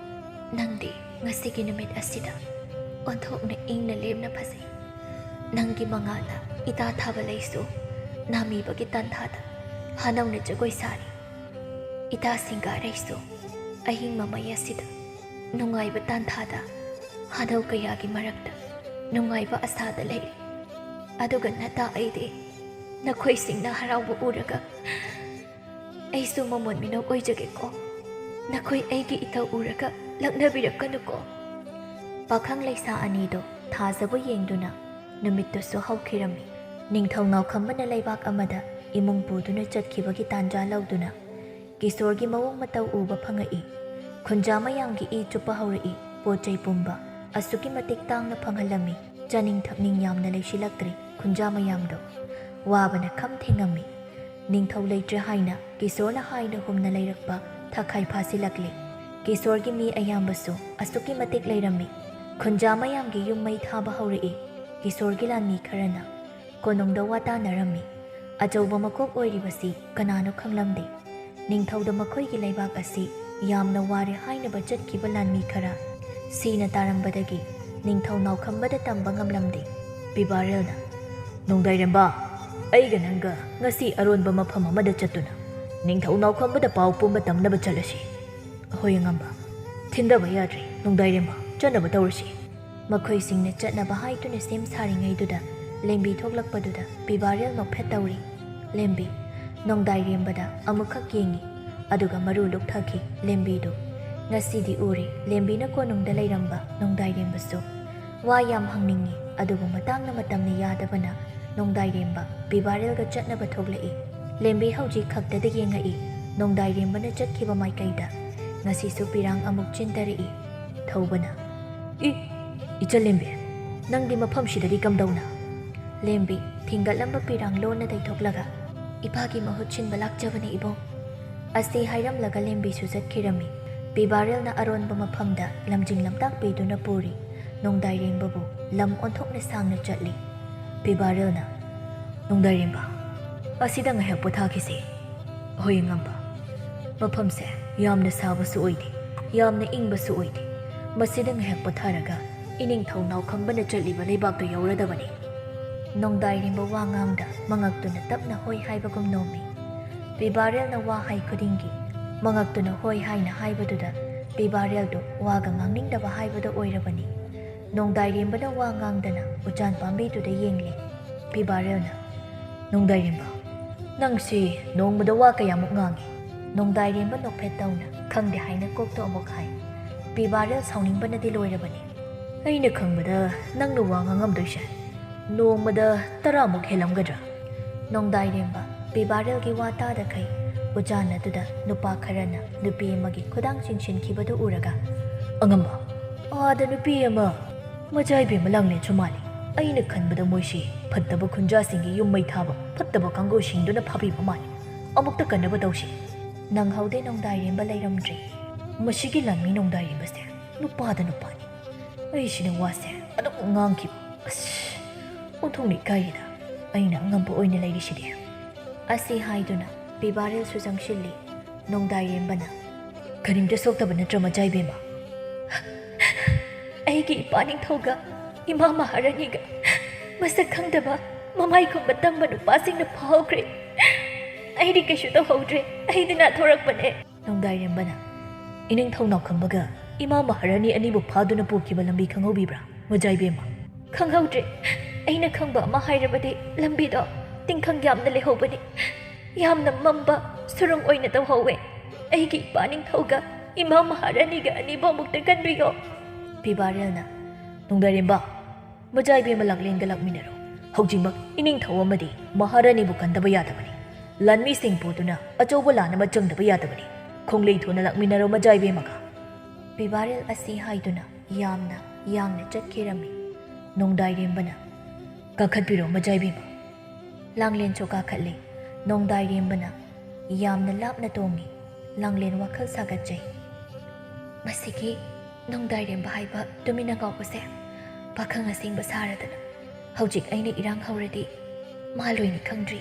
Speaker 1: ꯅꯪꯗꯤ ꯉꯁꯤꯒꯤ ꯅꯨꯃꯤꯠ ꯑꯁꯤꯗ ꯑꯣꯟꯊꯣꯛꯅ ꯏꯪꯅ ꯂꯦꯝꯅ ꯐꯖꯩ ꯅꯪꯒꯤ ꯃꯉꯥꯜꯅ ꯏꯇꯥ ꯊꯥꯕꯜꯂꯩꯁꯨ ꯅꯥꯃꯤꯕꯒꯤ ꯇꯥꯟꯊꯥꯗ ꯍꯥꯅꯧꯅ ꯖꯒꯣꯏ ꯁꯥꯔꯤ ꯏꯇꯥ ꯁꯤꯡꯒꯥꯔꯩꯁꯨ ꯑꯍꯤꯡ ꯃꯃꯩ ꯑꯁꯤꯗ ꯅꯨꯡꯉꯥꯏꯕ ꯇꯥꯟꯊꯥꯗ ꯍꯥꯅꯧ ꯀꯌꯥꯒꯤ ꯃꯔꯛꯇ ꯅꯨꯡꯉꯥꯏꯕ ꯑꯁꯥꯗ ꯂꯩꯔꯤ ꯑꯗꯨꯒ ꯅꯇꯥ ꯑꯩꯗꯤ ꯅꯈꯣꯏꯁꯤꯡꯅ ꯍꯔꯥꯎꯕ ꯎꯔꯒ ꯑꯩꯁꯨ ꯃꯃꯣꯟ ꯃꯤꯅꯣꯛ ꯑꯣꯏꯖꯒꯦꯀꯣ ꯅꯈꯣꯏ ꯑꯩꯒꯤ ꯏꯊꯧ ꯎꯔꯒ ꯂꯛꯅꯕꯤꯔꯛꯀꯅꯨꯀꯣ ꯄꯥꯈꯪ ꯂꯩꯁꯥ ꯑꯅꯤꯗꯣ ꯊꯥꯖꯕꯨ ꯌꯦꯡꯗꯨꯅ ꯅꯨꯃꯤꯠꯇꯨꯁꯨ ꯍꯧꯈꯤꯔꯝꯃꯤ ꯅꯤꯡꯊꯧ ꯅꯥꯎꯈꯝꯕꯅ ꯂꯩꯕꯥꯛ ꯑꯃꯗ imung puduna chatkhibagi tanja lauduna ꯀꯤꯁꯣꯔꯒꯤ ꯃꯑꯣꯡ ꯃꯇꯧ ꯎꯕ ꯐꯪꯉꯛꯏ ꯈꯨꯟꯖꯥ ꯃꯌꯥꯝꯒꯤ ꯏ ꯆꯨꯞꯄ ꯍꯧꯔꯛꯏ ꯄꯣꯠꯆꯩ ꯄꯨꯝꯕ ꯑꯁꯨꯛꯀꯤ ꯃꯇꯤꯛ ꯇꯥꯡꯅ ꯐꯪꯍꯜꯂꯝꯃꯤ ꯆꯥꯅꯤꯡ ꯊꯛꯅꯤꯡ ꯌꯥꯝꯅ ꯂꯩꯁꯤꯜꯂꯛꯇ꯭ꯔꯤ ꯈꯨꯟꯖꯥ ꯃꯌꯥꯝꯗꯣ ꯋꯥꯕꯅ ꯈꯝ ꯊꯦꯡꯉꯝꯃꯤ ꯅꯤꯡꯊꯧ ꯂꯩꯇ꯭ꯔꯦ ꯍꯥꯏꯅ ꯀꯤꯁꯣꯔꯅ ꯍꯥꯏꯅ ꯍꯨꯝꯅ ꯂꯩꯔꯛꯄ ꯊꯥꯈꯥꯏ ꯐꯥꯁꯤꯜꯂꯛꯂꯤ ꯀꯤꯁꯣꯔꯒꯤ ꯃꯤ ꯑꯌꯥꯝꯕꯁꯨ ꯑꯁꯨꯛꯀꯤ ꯃꯇꯤꯛ ꯂꯩꯔꯝꯃꯤ ꯈꯨꯟꯖꯥ ꯃꯌꯥꯝꯒꯤ ꯌꯨꯝ ꯃꯩ ꯊꯥꯕ ꯍꯧꯔꯛꯏ ꯀꯤꯁꯣꯔꯒꯤ ꯂꯥꯟꯃꯤ ꯈꯔꯅ ꯀꯣꯅꯨꯡꯗ ꯋꯥꯇꯥꯅꯔꯝꯃꯤ ꯑꯆꯧꯕ ꯃꯀꯣꯛ ꯑꯣꯏꯔꯤꯕꯁꯤ ꯀꯅꯥꯅꯣ ꯈꯪꯂꯝꯗꯦ ꯅꯤꯡꯊꯧꯗ ꯃꯈꯣꯏꯒꯤ ꯂꯩꯕꯥꯛ ꯑꯁꯤ ꯌꯥꯝꯅ ꯋꯥꯔꯦ ꯍꯥꯏꯅꯕ ꯆꯠꯈꯤꯕ ꯂꯥꯟꯃꯤ ꯈꯔ ꯁꯤꯅ ꯇꯥꯔꯝꯕꯗꯒꯤ ꯅꯤꯡꯊꯧ ꯅꯥꯎꯈꯝꯕꯗ ꯇꯝꯕ ꯉꯝꯂꯝꯗꯦ ꯄꯤꯕꯥꯔꯦꯜꯅ ꯅꯣꯡꯗꯥꯏꯔꯦꯝꯕ ꯑꯩꯒ ꯅꯪꯒ ꯉꯁꯤ ꯑꯔꯣꯟꯕ ꯃꯐꯝ ꯑꯃꯗ ꯆꯠꯇꯨꯅ ꯅꯤꯡꯊꯧ ꯅꯥꯎꯈꯝꯕꯗ ꯄꯥꯎ ꯄꯨꯝꯕ ꯇꯝꯅꯕ ꯆꯠꯂꯁꯤ ꯍꯣꯏ ꯑꯉꯝꯕ ꯊꯤꯟꯗꯕ ꯌꯥꯗ꯭ꯔꯤ ꯅꯣꯡꯗꯥꯏꯔꯦꯝꯕ ꯆꯠꯅꯕ ꯇꯧꯔꯁꯤ ꯃꯈꯣꯏꯁꯤꯡꯅ ꯆꯠꯅꯕ ꯍꯥꯏꯗꯨꯅ ꯁꯦꯝ ꯁꯥꯔꯤꯉꯩꯗꯨꯗ ꯂꯦꯝꯕꯤ ꯊꯣꯛꯂꯛꯄꯗꯨꯗ ꯄꯤꯕꯥꯔꯦꯜ ꯅꯣꯛꯐꯦꯠ ꯇꯧꯔꯤ ꯂꯦꯝꯕꯤ ꯅꯣꯡꯗꯥꯏꯔꯦꯝꯕꯗ ꯑꯃꯨꯛꯈꯛ ꯌꯦꯡꯉꯤ ꯑꯗꯨꯒ ꯃꯔꯨ ꯂꯨꯛꯊꯈꯤ ꯂꯦꯝꯕꯤꯗꯨ ꯉꯁꯤꯗꯤ ꯎꯔꯦ ꯂꯦꯝꯕꯤꯅ ꯀꯣꯅꯨꯡꯗ ꯂꯩꯔꯝꯕ ꯅꯣꯡꯗꯥꯏꯔꯦꯝꯕꯁꯨ ꯋꯥ ꯌꯥꯝ ꯍꯪꯅꯤꯡꯉꯤ ꯑꯗꯨꯕꯨ ꯃꯇꯥꯡꯅ ꯃꯇꯝꯅ ꯌꯥꯗꯕꯅ ꯅꯣꯡꯗꯥꯏꯔꯦꯝꯕ ꯄꯤꯕꯥꯔꯦꯜꯒ ꯆꯠꯅꯕ ꯊꯣꯛꯂꯛꯏ ꯂꯦꯝꯕꯤ ꯍꯧꯖꯤꯛ ꯈꯛꯇꯗ ꯌꯦꯡꯉꯛꯏ ꯅꯣꯡꯗꯥꯏꯔꯦꯝꯕꯅ ꯆꯠꯈꯤꯕ ꯃꯥꯏꯀꯩꯗ ꯉꯁꯤꯁꯨ ꯄꯤꯔꯥꯡ ꯑꯃꯨꯛ ꯆꯤꯟꯊꯔꯛꯏ ꯊꯧꯕꯅ ꯏꯆꯜꯂꯦꯝꯕꯤ ꯅꯪꯗꯤ ꯃꯐꯝꯁꯤꯗꯗꯤ ꯀꯝꯗꯧꯅ ꯂꯦꯝꯕꯤ ꯊꯤꯡꯒꯠꯂꯝꯕ ꯄꯤꯔꯥꯡ ꯂꯣꯟꯅ ꯇꯩꯊꯣꯛꯂꯒ ꯏꯄꯥꯒꯤ ꯃꯍꯨꯠ ꯁꯤꯟꯕ ꯂꯥꯛꯆꯕꯅꯤ ꯏꯕꯣꯡ ꯑꯁꯤ ꯍꯥꯏꯔꯝꯂꯒ ꯂꯦꯝꯕꯤꯁꯨ ꯆꯠꯈꯤꯔꯝꯃꯤ ꯄꯤꯕꯥꯔꯦꯜꯅ ꯑꯔꯣꯟꯕ ꯃꯐꯝꯗ ꯂꯝꯖꯤꯡ ꯂꯝꯇꯥꯛꯄꯤꯗꯨꯅ ꯄꯨꯔꯤ ꯅꯣꯡꯗꯥꯏꯔꯦꯝꯕꯕꯨ ꯂꯝ ꯑꯣꯟꯊꯣꯛꯅ ꯁꯥꯡꯅ ꯆꯠꯂꯤ ꯄꯤꯕꯥꯔꯦꯜꯅ ꯅꯣꯡꯗꯥꯏꯔꯦꯝꯕ ꯑꯁꯤꯗ ꯉꯥꯏꯍꯥꯛ ꯄꯣꯊꯥꯈꯤꯁꯤ ꯍꯣꯏ ꯑꯉꯝꯕ ꯃꯐꯝꯁꯦ ꯌꯥꯝꯅ ꯁꯥꯕꯁꯨ ꯑꯣꯏꯗꯦ ꯌꯥꯝꯅ ꯏꯪꯕꯁꯨ ꯑꯣꯏꯗꯦ ꯃꯁꯤꯗ ꯉꯥꯏꯍꯥꯛ ꯄꯣꯊꯥꯔꯒ ꯏꯅꯤꯡꯊꯧ ꯅꯥꯎꯈꯝꯕꯅ ꯆꯠꯂꯤꯕ ꯂꯩꯕꯥꯛꯇꯨ ꯌꯧꯔꯗꯕꯅꯤ ꯅꯣꯡꯗꯥꯏꯔꯦꯝꯕ ꯋꯥ ꯉꯥꯡꯗ ꯃꯉꯛꯇꯨꯅ ꯇꯞꯅ ꯍꯣꯏ ꯍꯥꯏꯕꯒꯨꯝ ꯅꯣꯝꯃꯤ ꯄꯤꯕꯥꯔꯦꯜꯅ ꯋꯥ ꯍꯥꯏ ꯈꯨꯗꯤꯡꯒꯤ ꯃꯉꯛꯇꯨꯅ ꯍꯣꯏ ꯍꯥꯏꯅ ꯍꯥꯏꯕꯗꯨꯗ ꯄꯤꯕꯥꯔꯦꯜꯗꯨ ꯋꯥꯒ ꯉꯥꯡꯅꯤꯡꯗꯕ ꯍꯥꯏꯕꯗꯨ ꯑꯣꯏꯔꯕꯅꯤ ꯅꯣꯡꯗꯥꯏꯔꯦꯝꯕꯅ ꯋꯥ ꯉꯥꯡꯗꯅ ꯎꯆꯥꯟ ꯄꯥꯝꯕꯤꯗꯨꯗ ꯌꯦꯡꯂꯤ ꯄꯤꯕꯥꯔꯦꯜꯅ ꯅꯣꯡꯗꯥꯏꯔꯦꯝꯕ ꯅꯪꯁꯤ ꯅꯣꯡꯃꯗ ꯋꯥ ꯀꯌꯥꯃꯨꯛ ꯉꯥꯡꯉꯤ ꯅꯣꯡꯗꯥꯏꯔꯦꯝꯕ ꯅꯣꯛꯐꯦꯠ ꯇꯧꯅ ꯈꯪꯗꯦ ꯍꯥꯏꯅ ꯀꯣꯛꯇꯣ ꯑꯃꯨꯛ ꯍꯥꯏ ꯄꯤꯕꯥꯔꯦꯜ ꯁꯥꯎꯅꯤꯡꯕꯅꯗꯤ ꯂꯣꯏꯔꯕꯅꯤ ꯑꯩꯅ ꯈꯪꯕꯗ ꯅꯪꯅ ꯋꯥ ꯉꯥꯡꯉꯝꯗꯣꯏꯁꯦ ꯅꯣꯡꯃꯗ 10ꯃꯨꯛ ꯍꯦꯜꯂꯝꯒꯗ꯭ꯔꯥ ꯅꯣꯡꯗꯥꯏꯔꯦꯝꯕ ꯄꯤꯕꯥꯔꯦꯜꯒꯤ ꯋꯥ ꯇꯥꯗꯈꯩ ꯎꯆꯥꯟ ꯑꯗꯨꯗ ꯅꯨꯄꯥ ꯈꯔꯅ ꯅꯨꯄꯤ ꯑꯃꯒꯤ ꯈꯨꯗꯥꯡ ꯆꯤꯡꯁꯤꯟꯈꯤꯕꯗꯨ ꯎꯔꯒ ꯑꯉꯝꯕ ꯑꯥꯗ ꯅꯨꯄꯤ ꯑꯃ ꯃꯆꯥꯏꯕꯦꯝꯃ ꯂꯥꯡꯂꯦꯟꯁꯨ ꯃꯥꯜꯂꯤ ꯑꯩꯅ ꯈꯟꯕꯗ ꯃꯣꯏꯁꯤ ꯐꯠꯇꯕ ꯈꯨꯟꯖꯥꯁꯤꯡꯒꯤ ꯌꯨꯝ ꯃꯩ ꯊꯥꯕ ꯐꯠꯇꯕ ꯀꯥꯡꯒꯨꯁꯤꯡꯗꯨꯅ ꯐꯥꯕꯤꯕ ꯃꯥꯜꯂꯤ ꯑꯃꯨꯛꯇ ꯀꯟꯅꯕ ꯇꯧꯁꯤ ꯅꯪꯍꯧꯗꯦ ꯅꯣꯡꯗꯥꯏꯔꯦꯝꯕ ꯂꯩꯔꯝꯗ꯭ꯔꯤ ꯃꯁꯤꯒꯤ ꯂꯥꯟꯃꯤ ꯅꯣꯡꯗꯥꯏꯔꯦꯝꯕꯁꯦ ꯅꯨꯄꯥꯗ ꯅꯨꯄꯥꯅꯤ ꯑꯩꯁꯤꯅ ꯋꯥꯁꯦ ꯑꯗꯨꯝ ꯉꯥꯡꯈꯤꯕ ꯑꯣꯟꯊꯣꯛꯅ ꯏꯀꯥꯏꯌꯦꯗ ꯑꯩꯅ ꯑꯉꯝꯕ ꯑꯣꯏꯅ ꯂꯩꯔꯤꯁꯤꯗꯤ ꯑꯁꯤ ꯍꯥꯏꯗꯨꯅ ꯄꯤꯕꯥꯔꯦꯜꯁꯨ ꯆꯪꯁꯤꯜꯂꯤ ꯅꯣꯡꯗꯥꯏꯔꯦꯝꯕꯅ ꯀꯔꯤꯝꯇ ꯁꯣꯛꯇꯕ ꯅꯠꯇ꯭ꯔ ꯃꯆꯥꯏꯕꯦꯝꯃ ꯑꯩꯒꯤ ꯏꯄꯥ ꯅꯤꯡꯊꯧꯒ ꯏꯃꯥ ꯃꯍꯥꯔꯥꯅꯤꯒ ꯃꯁꯛ ꯈꯪꯗꯕ ꯃꯃꯥꯏꯒꯨꯝꯕ ꯇꯝꯕ ꯅꯨꯄꯥꯁꯤꯡꯅ ꯐꯥꯎꯈ꯭ꯔꯦ ꯑꯩꯗꯤ ꯀꯩꯁꯨ ꯇꯧꯍꯧꯗ꯭ꯔꯦ ꯑꯩꯗꯤ ꯅꯥꯊꯣꯔꯛꯄꯅꯦ ꯅꯣꯡꯗꯥꯏꯔꯦꯝꯕꯅ ꯏꯅꯤꯡꯊꯧ ꯅꯥꯎꯈꯝꯕꯒ ꯏꯃꯥ ꯃꯍꯥꯔꯥꯅꯤ ꯑꯅꯤꯕꯨ ꯐꯥꯗꯨꯅ ꯄꯨꯈꯤꯕ ꯂꯝꯕꯤ ꯈꯪꯍꯧꯕꯤꯕ꯭ꯔꯥ ꯃꯆꯥꯏꯕꯦꯝꯃ ꯈꯪꯍꯧꯗ꯭ꯔꯦ ꯑꯩꯅ ꯈꯪꯕ ꯑꯃ ꯍꯥꯏꯔꯕꯗꯤ ꯂꯝꯕꯤꯗꯣ ꯇꯤꯡꯈꯪ ꯌꯥꯝꯅ ꯂꯩꯍꯧꯕꯅꯤ ꯌꯥꯝꯅ ꯃꯝꯕ ꯁꯨꯔꯨꯡ ꯑꯣꯏꯅ ꯇꯧꯍꯧꯋꯦ ꯑꯩꯒꯤ ꯏꯄꯥ ꯅꯤꯡꯊꯧꯒ ꯏꯃꯥ ꯃꯍꯥꯔꯥꯅꯤꯒ ꯑꯅꯤꯕꯨ ꯑꯃꯨꯛꯇ ꯀꯟꯕꯤꯌꯣ ꯄꯤꯕꯥꯔꯦꯜꯅ ꯅꯣꯡꯗꯥꯏꯔꯦꯝꯕ ꯃꯆꯥꯏꯕꯦꯝꯃ ꯂꯥꯛꯂꯦꯟꯗ ꯂꯥꯛꯃꯤꯟꯅꯔꯣ ꯍꯧꯖꯤꯛꯃꯛ ꯏꯅꯤꯡꯊꯧ ꯑꯃꯗꯤ ꯃꯍꯥꯔꯥꯅꯤꯕꯨ ꯀꯟꯗꯕ ꯌꯥꯗꯕꯅꯤ ꯂꯥꯟꯃꯤꯁꯤꯡ ꯄꯨꯗꯨꯅ ꯑꯆꯧꯕ ꯂꯥꯟ ꯑꯃ ꯆꯪꯗꯕ ꯌꯥꯗꯕꯅꯤ ꯈꯣꯡꯂꯩ ꯊꯨꯅ ꯂꯥꯛꯃꯤꯟꯅꯔꯣ ꯃꯆꯥꯏꯕꯦꯝꯃꯒ ꯄꯤꯕꯥꯔꯦꯜ ꯑꯁꯤ ꯍꯥꯏꯗꯨꯅ ꯌꯥꯝꯅ ꯌꯥꯡꯅ ꯆꯠꯈꯤꯔꯝꯃꯤ ꯅꯣꯡꯗꯥꯏꯔꯦꯝꯕꯅ ꯀꯥꯈꯠꯄꯤꯔꯣ ꯃꯆꯥꯏꯕꯦꯝꯃ ꯂꯥꯡꯂꯦꯟꯁꯨ ꯀꯥꯈꯠꯂꯤ ꯅꯣꯡꯗꯥꯏꯔꯦꯝꯕꯅ ꯌꯥꯝꯅ ꯂꯥꯞꯅ ꯇꯣꯡꯉꯤ ꯂꯥꯡꯂꯦꯟ ꯋꯥꯈꯜ ꯁꯥꯒꯠꯆꯩ ꯃꯁꯤꯒꯤ ꯅꯣꯡꯗꯥꯏꯔꯦꯝꯕ ꯍꯥꯏꯕ ꯇꯨꯃꯤꯟꯅ ꯉꯥꯎꯕꯁꯦ ꯄꯥꯈꯪ ꯑꯁꯦꯡꯕ ꯁꯥꯔꯗꯅ ꯍꯧꯖꯤꯛ ꯑꯩꯅ ꯏꯔꯥꯡ ꯍꯧꯔꯗꯤ ꯃꯥꯂꯣꯏꯅꯤ ꯈꯪꯗ꯭ꯔꯤ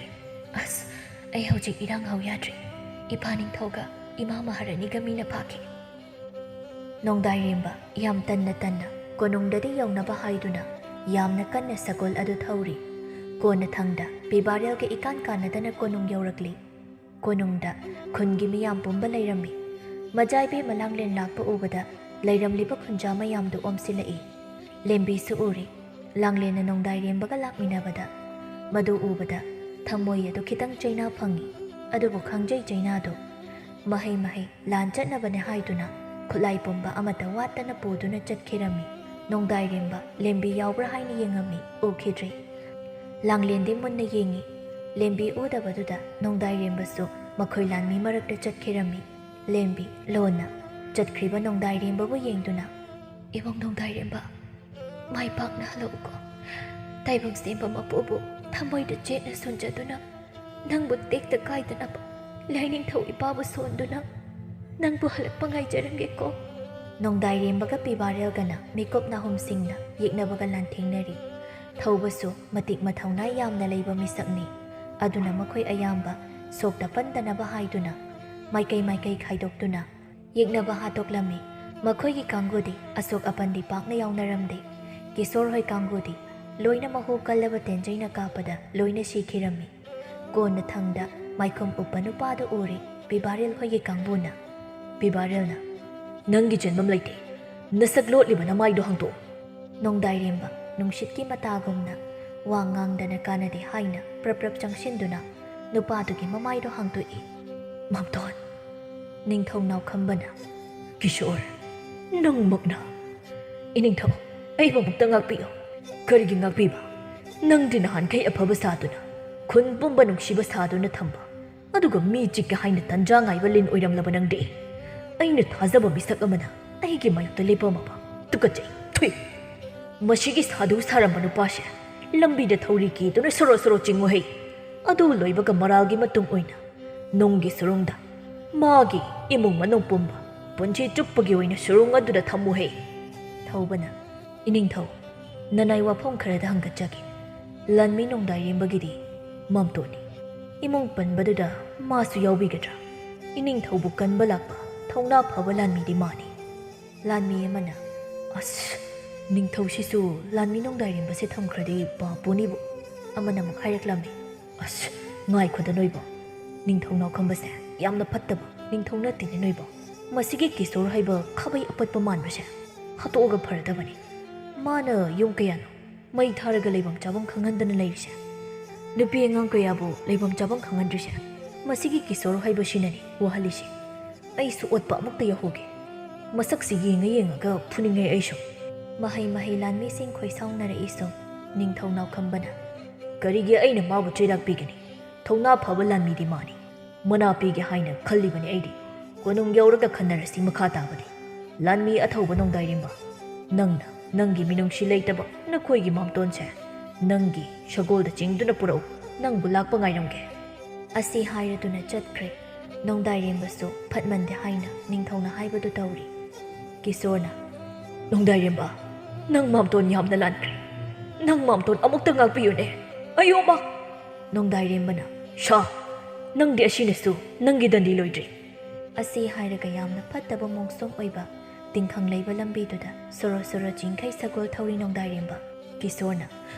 Speaker 1: ꯑꯩ ꯍꯧꯖꯤꯛ ꯏꯔꯥꯡ ꯍꯧ ꯌꯥꯗ꯭ꯔꯤ ꯏꯄꯥ ꯅꯤꯡꯊꯧꯒ ꯏꯃꯥ ꯃꯍꯥꯔꯥꯅꯤꯒ ꯃꯤꯅ ꯐꯥꯈꯤ ꯅꯣꯡꯗꯥꯏꯔꯦꯝꯕ ꯌꯥꯝ ꯇꯟꯅ ꯀꯣꯅꯨꯡꯗꯗꯤ ꯌꯧꯅꯕ ꯍꯥꯏꯗꯨꯅ ꯌꯥꯝꯅ ꯀꯟꯅ ꯁꯒꯣꯜ ꯑꯗꯨ ꯊꯧꯔꯤ ꯀꯣꯟꯅꯊꯪꯗ ꯄꯤꯕꯥꯔꯦꯜꯒ ꯏꯀꯥꯟ ꯀꯥꯟꯅꯗꯅ ꯀꯣꯅꯨꯡ ꯌꯧꯔꯛꯂꯤ ꯀꯣꯅꯨꯡꯗ ꯈꯨꯟꯒꯤ ꯃꯤꯌꯥꯝ ꯄꯨꯝꯕ ꯂꯩꯔꯝꯃꯤ ꯃꯆꯥꯏꯕꯦꯝꯃ ꯂꯥꯡꯂꯦꯟ ꯂꯥꯛꯄ ꯎꯕꯗ ꯂꯩꯔꯝꯂꯤꯕ ꯈꯨꯟꯖꯥ ꯃꯌꯥꯝꯗꯨ ꯑꯣꯝꯁꯤꯜꯂꯛꯏ ꯂꯦꯝꯕꯤꯁꯨ ꯎꯔꯤ ꯂꯥꯡꯂꯦꯟꯅ ꯅꯣꯡꯗꯥꯏꯔꯦꯝꯕꯒ ꯂꯥꯛꯃꯤꯟꯅꯕꯗ ꯃꯗꯨ ꯎꯕꯗ ꯊꯃꯣꯏ ꯑꯗꯨ ꯈꯤꯇꯪ ꯆꯩꯅꯥ ꯐꯪꯉꯤ ꯑꯗꯨꯕꯨ ꯈꯪꯖꯩ ꯆꯩꯅꯥꯗꯣ ꯃꯍꯩ ꯂꯥꯟ ꯆꯠꯅꯕꯅꯦ ꯍꯥꯏꯗꯨꯅ ꯈꯨꯠꯂꯥꯏ ꯄꯨꯝꯕ ꯑꯃꯠꯇ ꯋꯥꯠꯇꯅ ꯄꯨꯗꯨꯅ ꯆꯠꯈꯤꯔꯝꯃꯤ ꯅꯣꯡꯗꯥꯏꯔꯦꯝꯕ ꯂꯦꯝꯕꯤ ꯌꯥꯎꯕ꯭ꯔꯥ ꯍꯥꯏꯅ ꯌꯦꯡꯉꯝꯃꯤ ꯎꯈꯤꯗ꯭ꯔꯦ ꯂꯥꯡꯂꯦꯟꯗꯤ ꯃꯨꯟꯅ ꯌꯦꯡꯉꯤ ꯂꯦꯝꯕꯤ ꯎꯗꯕꯗꯨꯗ ꯅꯣꯡꯗꯥꯏꯔꯦꯝꯕꯁꯨ ꯃꯈꯣꯏ ꯂꯥꯟꯃꯤ ꯃꯔꯛꯇ ꯆꯠꯈꯤꯔꯝꯃꯤ꯫ ꯂꯦꯝꯕꯤ ꯂꯣꯟꯅ ꯆꯠꯈ꯭ꯔꯤꯕ ꯅꯣꯡꯗꯥꯏꯔꯦꯝꯕꯕꯨ ꯌꯦꯡꯗꯨꯅ "ꯏꯕꯨꯡ ꯅꯣꯡꯗꯥꯏꯔꯦꯝꯕ, ꯃꯥꯏ ꯄꯥꯛꯅ ꯍꯜꯂꯛꯎꯀꯣ꯫ ꯇꯥꯏꯕꯪ ꯁꯦꯝꯕ ꯃꯄꯨꯕꯨ ꯊꯃꯣꯏꯗ ꯆꯦꯠꯅ ꯁꯣꯟꯖꯗꯨꯅ ꯅꯪꯕꯨ ꯇꯦꯛꯇ ꯀꯥꯏꯗꯅꯕ ꯂꯥꯏꯅꯤꯡꯊꯧ ꯏꯄꯥꯕꯨ ꯁꯣꯟꯗꯨꯅ ꯅꯪꯕꯨ ꯍꯜꯂꯛꯄ ꯉꯥꯏꯖꯔꯝꯒꯦꯀꯣ." ꯅꯣꯡꯗꯥꯏꯔꯦꯝꯕꯒ ꯄꯤꯕꯥꯔꯦꯜꯒꯅ ꯃꯤꯀꯨꯞ ꯅꯥꯍꯨꯝꯁꯤꯡꯅ ꯌꯦꯛꯅꯕꯒ ꯂꯥꯟꯊꯦꯡꯅꯔꯤ꯫ ꯊꯧꯕꯁꯨ ꯃꯇꯤꯛ ꯃꯊꯧꯅꯥ ꯌꯥꯝꯅ ꯂꯩꯕ ꯃꯤꯁꯛꯅꯤ꯫ ꯑꯗꯨꯅ ꯃꯈꯣꯏ ꯑꯌꯥꯝꯕ ꯁꯣꯛꯇ ꯄꯟꯗꯅꯕ ꯍꯥꯏꯗꯨꯅ ꯃꯥꯏꯀꯩ ꯃꯥꯏꯀꯩ ꯈꯥꯏꯗꯣꯛꯇꯨꯅ ꯌꯦꯛꯅꯕ ꯍꯥꯠꯇꯣꯛꯂꯝꯃꯤ꯫ ꯃꯈꯣꯏꯒꯤ ꯀꯥꯡꯕꯨꯗꯤ ꯑꯁꯣꯛ ꯑꯄꯟꯗꯤ ꯄꯥꯛꯅ ꯌꯥꯎꯅꯔꯝꯗꯦ꯫ ꯀꯤꯁꯣꯔ ꯍꯣꯏ ꯀꯥꯡꯕꯨꯗꯤ ꯂꯣꯏꯅ ꯃꯍꯨ ꯀꯜꯂꯕ ꯇꯦꯟꯖꯩꯅ ꯀꯥꯞꯄꯗ ꯂꯣꯏꯅ ꯁꯤꯈꯤꯔꯝꯃꯤ꯫ ꯀꯣꯟꯅ ꯊꯪꯗ ꯃꯥꯏꯈꯨꯝ ꯎꯞꯄ ꯅꯨꯄꯥꯗꯨ ꯎꯔꯤ ꯄꯤꯕꯥꯔꯦꯜ ꯍꯣꯏꯒꯤ ꯀꯥꯡꯕꯨꯅ꯫ ꯄꯤꯕꯥꯔꯦꯜꯅ "ꯅꯪꯒꯤ ꯆꯦꯟꯕꯝ ꯂꯩꯇꯦ, ꯅꯁꯛ ꯂꯣꯠꯂꯤꯕ ꯅꯃꯥꯏꯗꯣ ꯍꯥꯡꯇꯣꯛꯎ." ꯅꯣꯡꯗꯥꯏꯔꯦꯝꯕ ꯅꯨꯡꯁꯤꯠꯀꯤ ꯃꯇꯥꯒꯨꯝꯅ ꯋꯥ ꯉꯥꯡꯗꯅ ꯀꯥꯟꯅꯗꯦ ꯍꯥꯏꯅ ꯄ꯭ꯔꯞ ꯆꯪꯁꯤꯟꯗꯨꯅ ꯅꯨꯄꯥꯗꯨꯒꯤ ꯃꯃꯥꯏꯗꯣ ꯍꯥꯡꯇꯣꯛꯏ꯫ "ꯃꯥꯝꯇꯣꯟ!" ꯅꯤꯡꯊꯧ ꯅꯥꯎꯈꯝꯕꯅ "ꯀꯤꯁꯣꯔ, ꯅꯪꯃꯛꯅ?" "ꯏꯅꯤꯡꯊꯧ, ꯑꯩꯕꯨ ꯑꯃꯨꯛꯇ ꯉꯥꯛꯄꯤꯌꯨ." "ꯀꯔꯤꯒꯤ ꯉꯥꯛꯄꯤꯕ? ꯅꯪꯗꯤ ꯅꯍꯥꯟꯈꯩ ꯑꯐꯕ ꯁꯥꯗꯨꯅ ꯈꯨꯟ ꯄꯨꯝꯕ ꯅꯨꯡꯁꯤꯕ ꯁꯥꯗꯨꯅ ꯊꯝꯕ, ꯑꯗꯨꯒ ꯃꯤ ꯆꯤꯛꯀꯦ ꯍꯥꯏꯅ ꯇꯟꯖꯥ ꯉꯥꯏꯕ ꯂꯤꯟ ꯑꯣꯏꯔꯝꯂꯕ ꯅꯪꯗꯤ ꯑꯩꯅ ꯊꯥꯖꯕ ꯃꯤꯁꯛ ꯑꯃꯅ ꯑꯩꯒꯤ ꯃꯥꯌꯣꯛꯇ ꯂꯦꯞꯄꯝꯃꯕ꯫ ꯇꯨꯀꯠꯆꯩ, ꯊꯨꯏ! ꯃꯁꯤꯒꯤ ꯁꯥꯗꯨ ꯁꯥꯔꯝꯕ ꯅꯨꯄꯥꯁꯦ ꯂꯝꯕꯤꯗ ꯊꯧꯔꯤ ꯀꯤꯗꯨꯅ ꯁꯣꯔꯣ ꯁꯣꯔꯣ ꯆꯤꯡꯉꯨꯍꯩ꯫ ꯑꯗꯨ ꯂꯣꯏꯕꯒ ꯃꯔꯥꯜꯒꯤ ꯃꯇꯨꯡ ꯑꯣꯏꯅ ꯅꯨꯡꯒꯤ ꯁꯨꯔꯨꯡꯗ ꯃꯥꯒꯤ ꯏꯃꯨꯡ ꯃꯅꯨꯡ ꯄꯨꯝꯕ ꯄꯨꯟꯁꯤ ꯆꯨꯞꯄꯒꯤ ꯑꯣꯏꯅ ꯁꯨꯔꯨꯡ ꯑꯗꯨꯗ ꯊꯝꯃꯨꯍꯩ." ꯊꯧꯕꯅ "ꯏꯅꯤꯡꯊꯧ, ꯅꯅꯥꯏ ꯋꯥꯐꯝ ꯈꯔꯗ ꯍꯪꯒꯠꯆꯒꯦ꯫ ꯂꯥꯟꯃꯤ ꯅꯣꯡꯗꯥꯏꯔꯦꯝꯕꯒꯤꯗꯤ ꯃꯥꯝꯇꯣꯟꯅꯤ, ꯏꯃꯨꯡ ꯄꯟꯕꯗꯨꯗ ꯃꯥꯁꯨ ꯌꯥꯎꯕꯤꯒꯗ꯭ꯔꯥ? ꯏꯅꯤꯡꯊꯧꯕꯨ ꯀꯟꯕ ꯂꯥꯛꯄ ꯊꯧꯅꯥ ꯐꯕ ꯂꯥꯟꯃꯤꯗꯤ ꯃꯥꯅꯤ." ꯂꯥꯟꯃꯤ ꯑꯃꯅ "ꯑꯁ, ꯅꯤꯡꯊꯧꯁꯤꯁꯨ ꯂꯥꯟꯃꯤ ꯅꯣꯡꯗꯥꯏꯔꯦꯝꯕꯁꯦ ꯊꯝꯈ꯭ꯔꯗꯤ ꯄꯥꯞꯄꯨꯅꯤꯕꯨ." ꯑꯃꯅ ꯑꯃꯨꯛ ꯍꯥꯏꯔꯛꯂꯝꯃꯤ "ꯑꯁ, ꯉꯥꯏꯈꯣꯗ ꯅꯣꯏꯕꯣ, ꯅꯤꯡꯊꯧ ꯅꯥꯎꯈꯝꯕꯁꯦ ꯌꯥꯝꯅ ꯐꯠꯇꯕ ꯅꯤꯡꯊꯧ ꯅꯠꯇꯦꯅꯦ ꯅꯣꯏꯕꯣ꯫ ꯃꯁꯤꯒꯤ ꯀꯤꯁꯣꯔ ꯍꯥꯏꯕ ꯈꯥꯕꯩ ꯑꯄꯠꯄ ꯃꯥꯟꯕꯁꯦ ꯍꯥꯠꯇꯣꯛꯑꯒ ꯐꯔꯗꯕꯅꯤ꯫ ꯃꯥꯅ ꯌꯨꯝ ꯀꯌꯥꯅꯣ ꯃꯩ ꯊꯥꯔꯒ ꯂꯩꯐꯝ ꯆꯥꯐꯝ ꯈꯪꯍꯟꯗꯅ ꯂꯩꯔꯤꯁꯦ, ꯅꯨꯄꯤ ꯑꯉꯥꯡ ꯀꯌꯥꯕꯨ ꯂꯩꯐꯝ ꯆꯥꯐꯝ ꯈꯪꯍꯟꯗ꯭ꯔꯤꯁꯦ ꯃꯁꯤꯒꯤ ꯀꯤꯁꯣꯔ ꯍꯥꯏꯕꯁꯤꯅꯅꯤ ꯋꯥꯍꯜꯂꯤꯁꯦ꯫ ꯑꯩꯁꯨ ꯑꯣꯠꯄ ꯑꯃꯨꯛꯇ ꯌꯥꯎꯍꯧꯒꯦ, ꯃꯁꯛꯁꯤ ꯌꯦꯡꯉꯒ ꯐꯨꯅꯤꯡꯉꯦ ꯑꯩꯁꯨ." ꯃꯍꯩ ꯃꯍꯩ ꯂꯥꯟꯃꯤꯁꯤꯡ ꯈꯣꯏꯁꯥꯎꯅꯔꯛꯏꯁꯨ ꯅꯤꯡꯊꯧ ꯅꯥꯎꯈꯝꯕꯅ "ꯀꯔꯤꯒꯤ ꯑꯩꯅ ꯃꯥꯕꯨ ꯆꯩꯔꯥꯛ ꯄꯤꯒꯅꯤ? ꯊꯧꯅꯥ ꯐꯕ ꯂꯥꯟꯃꯤꯗꯤ ꯃꯥꯅꯤ, ꯃꯅꯥ ꯄꯤꯒꯦ ꯍꯥꯏꯅ ꯈꯜꯂꯤꯕꯅꯤ ꯑꯩꯗꯤ꯫ ꯀꯣꯅꯨꯡ ꯌꯧꯔꯒ ꯈꯟꯅꯔꯁꯤ ꯃꯈꯥ ꯇꯥꯕꯗꯤ꯫ ꯂꯥꯟꯃꯤ ꯑꯊꯧꯕ ꯅꯣꯡꯗꯥꯏꯔꯦꯝꯕ, ꯅꯪꯅ ꯅꯪꯒꯤ ꯃꯤꯅꯨꯡꯁꯤ ꯂꯩꯇꯕ ꯅꯈꯣꯏꯒꯤ ꯃꯥꯝꯇꯣꯟꯁꯦ ꯅꯪꯒꯤ ꯁꯒꯣꯜꯗ ꯆꯤꯡꯗꯨꯅ ꯄꯨꯔꯛꯎ, ꯅꯪꯕꯨ ꯂꯥꯛꯄ ꯉꯥꯏꯔꯝꯒꯦ." ꯑꯁꯤ ꯍꯥꯏꯔꯗꯨꯅ ꯆꯠꯈ꯭ꯔꯦ꯫ ꯅꯣꯡꯗꯥꯏꯔꯦꯝꯕꯁꯨ ꯐꯠꯃꯟꯗꯦ ꯍꯥꯏꯅ ꯅꯤꯡꯊꯧꯅ ꯍꯥꯏꯕꯗꯨ ꯇꯧꯔꯤ꯫ ꯀꯤꯁꯣꯔꯅ "ꯅꯣꯡꯗꯥꯏꯔꯦꯝꯕ, ꯅꯪ ꯃꯥꯝꯇꯣꯟ ꯌꯥꯝꯅ ꯂꯥꯟꯈ꯭ꯔꯦ, ꯅꯪ ꯃꯥꯝꯇꯣꯟ ꯑꯃꯨꯛꯇ ꯉꯥꯛꯄꯤꯌꯨꯅꯦ꯫ ꯑꯌꯣꯃ!" ꯅꯣꯡꯗꯥꯏꯔꯦꯝꯕꯅ "ꯁꯥ, ꯅꯪꯗꯤ ꯑꯁꯤꯅꯁꯨ ꯅꯪꯒꯤ ꯗꯟꯗꯤ ꯂꯣꯏꯗ꯭ꯔꯤ." ꯑꯁꯤ ꯍꯥꯏꯔꯒ ꯌꯥꯝꯅ ꯐꯠꯇꯕ ꯃꯣꯡꯁꯣꯡ ꯑꯣꯏꯕ ꯇꯤꯡꯈꯪ ꯂꯩꯕ ꯂꯝꯕꯤꯗꯨꯗ ꯁꯣꯔꯣ ꯁꯣꯔꯣ ꯆꯤꯡꯈꯩ ꯁꯒꯣꯜ ꯊꯧꯔꯤ ꯅꯣꯡꯗꯥꯏꯔꯦꯝꯕ꯫ ꯀꯤꯁꯣꯔꯅ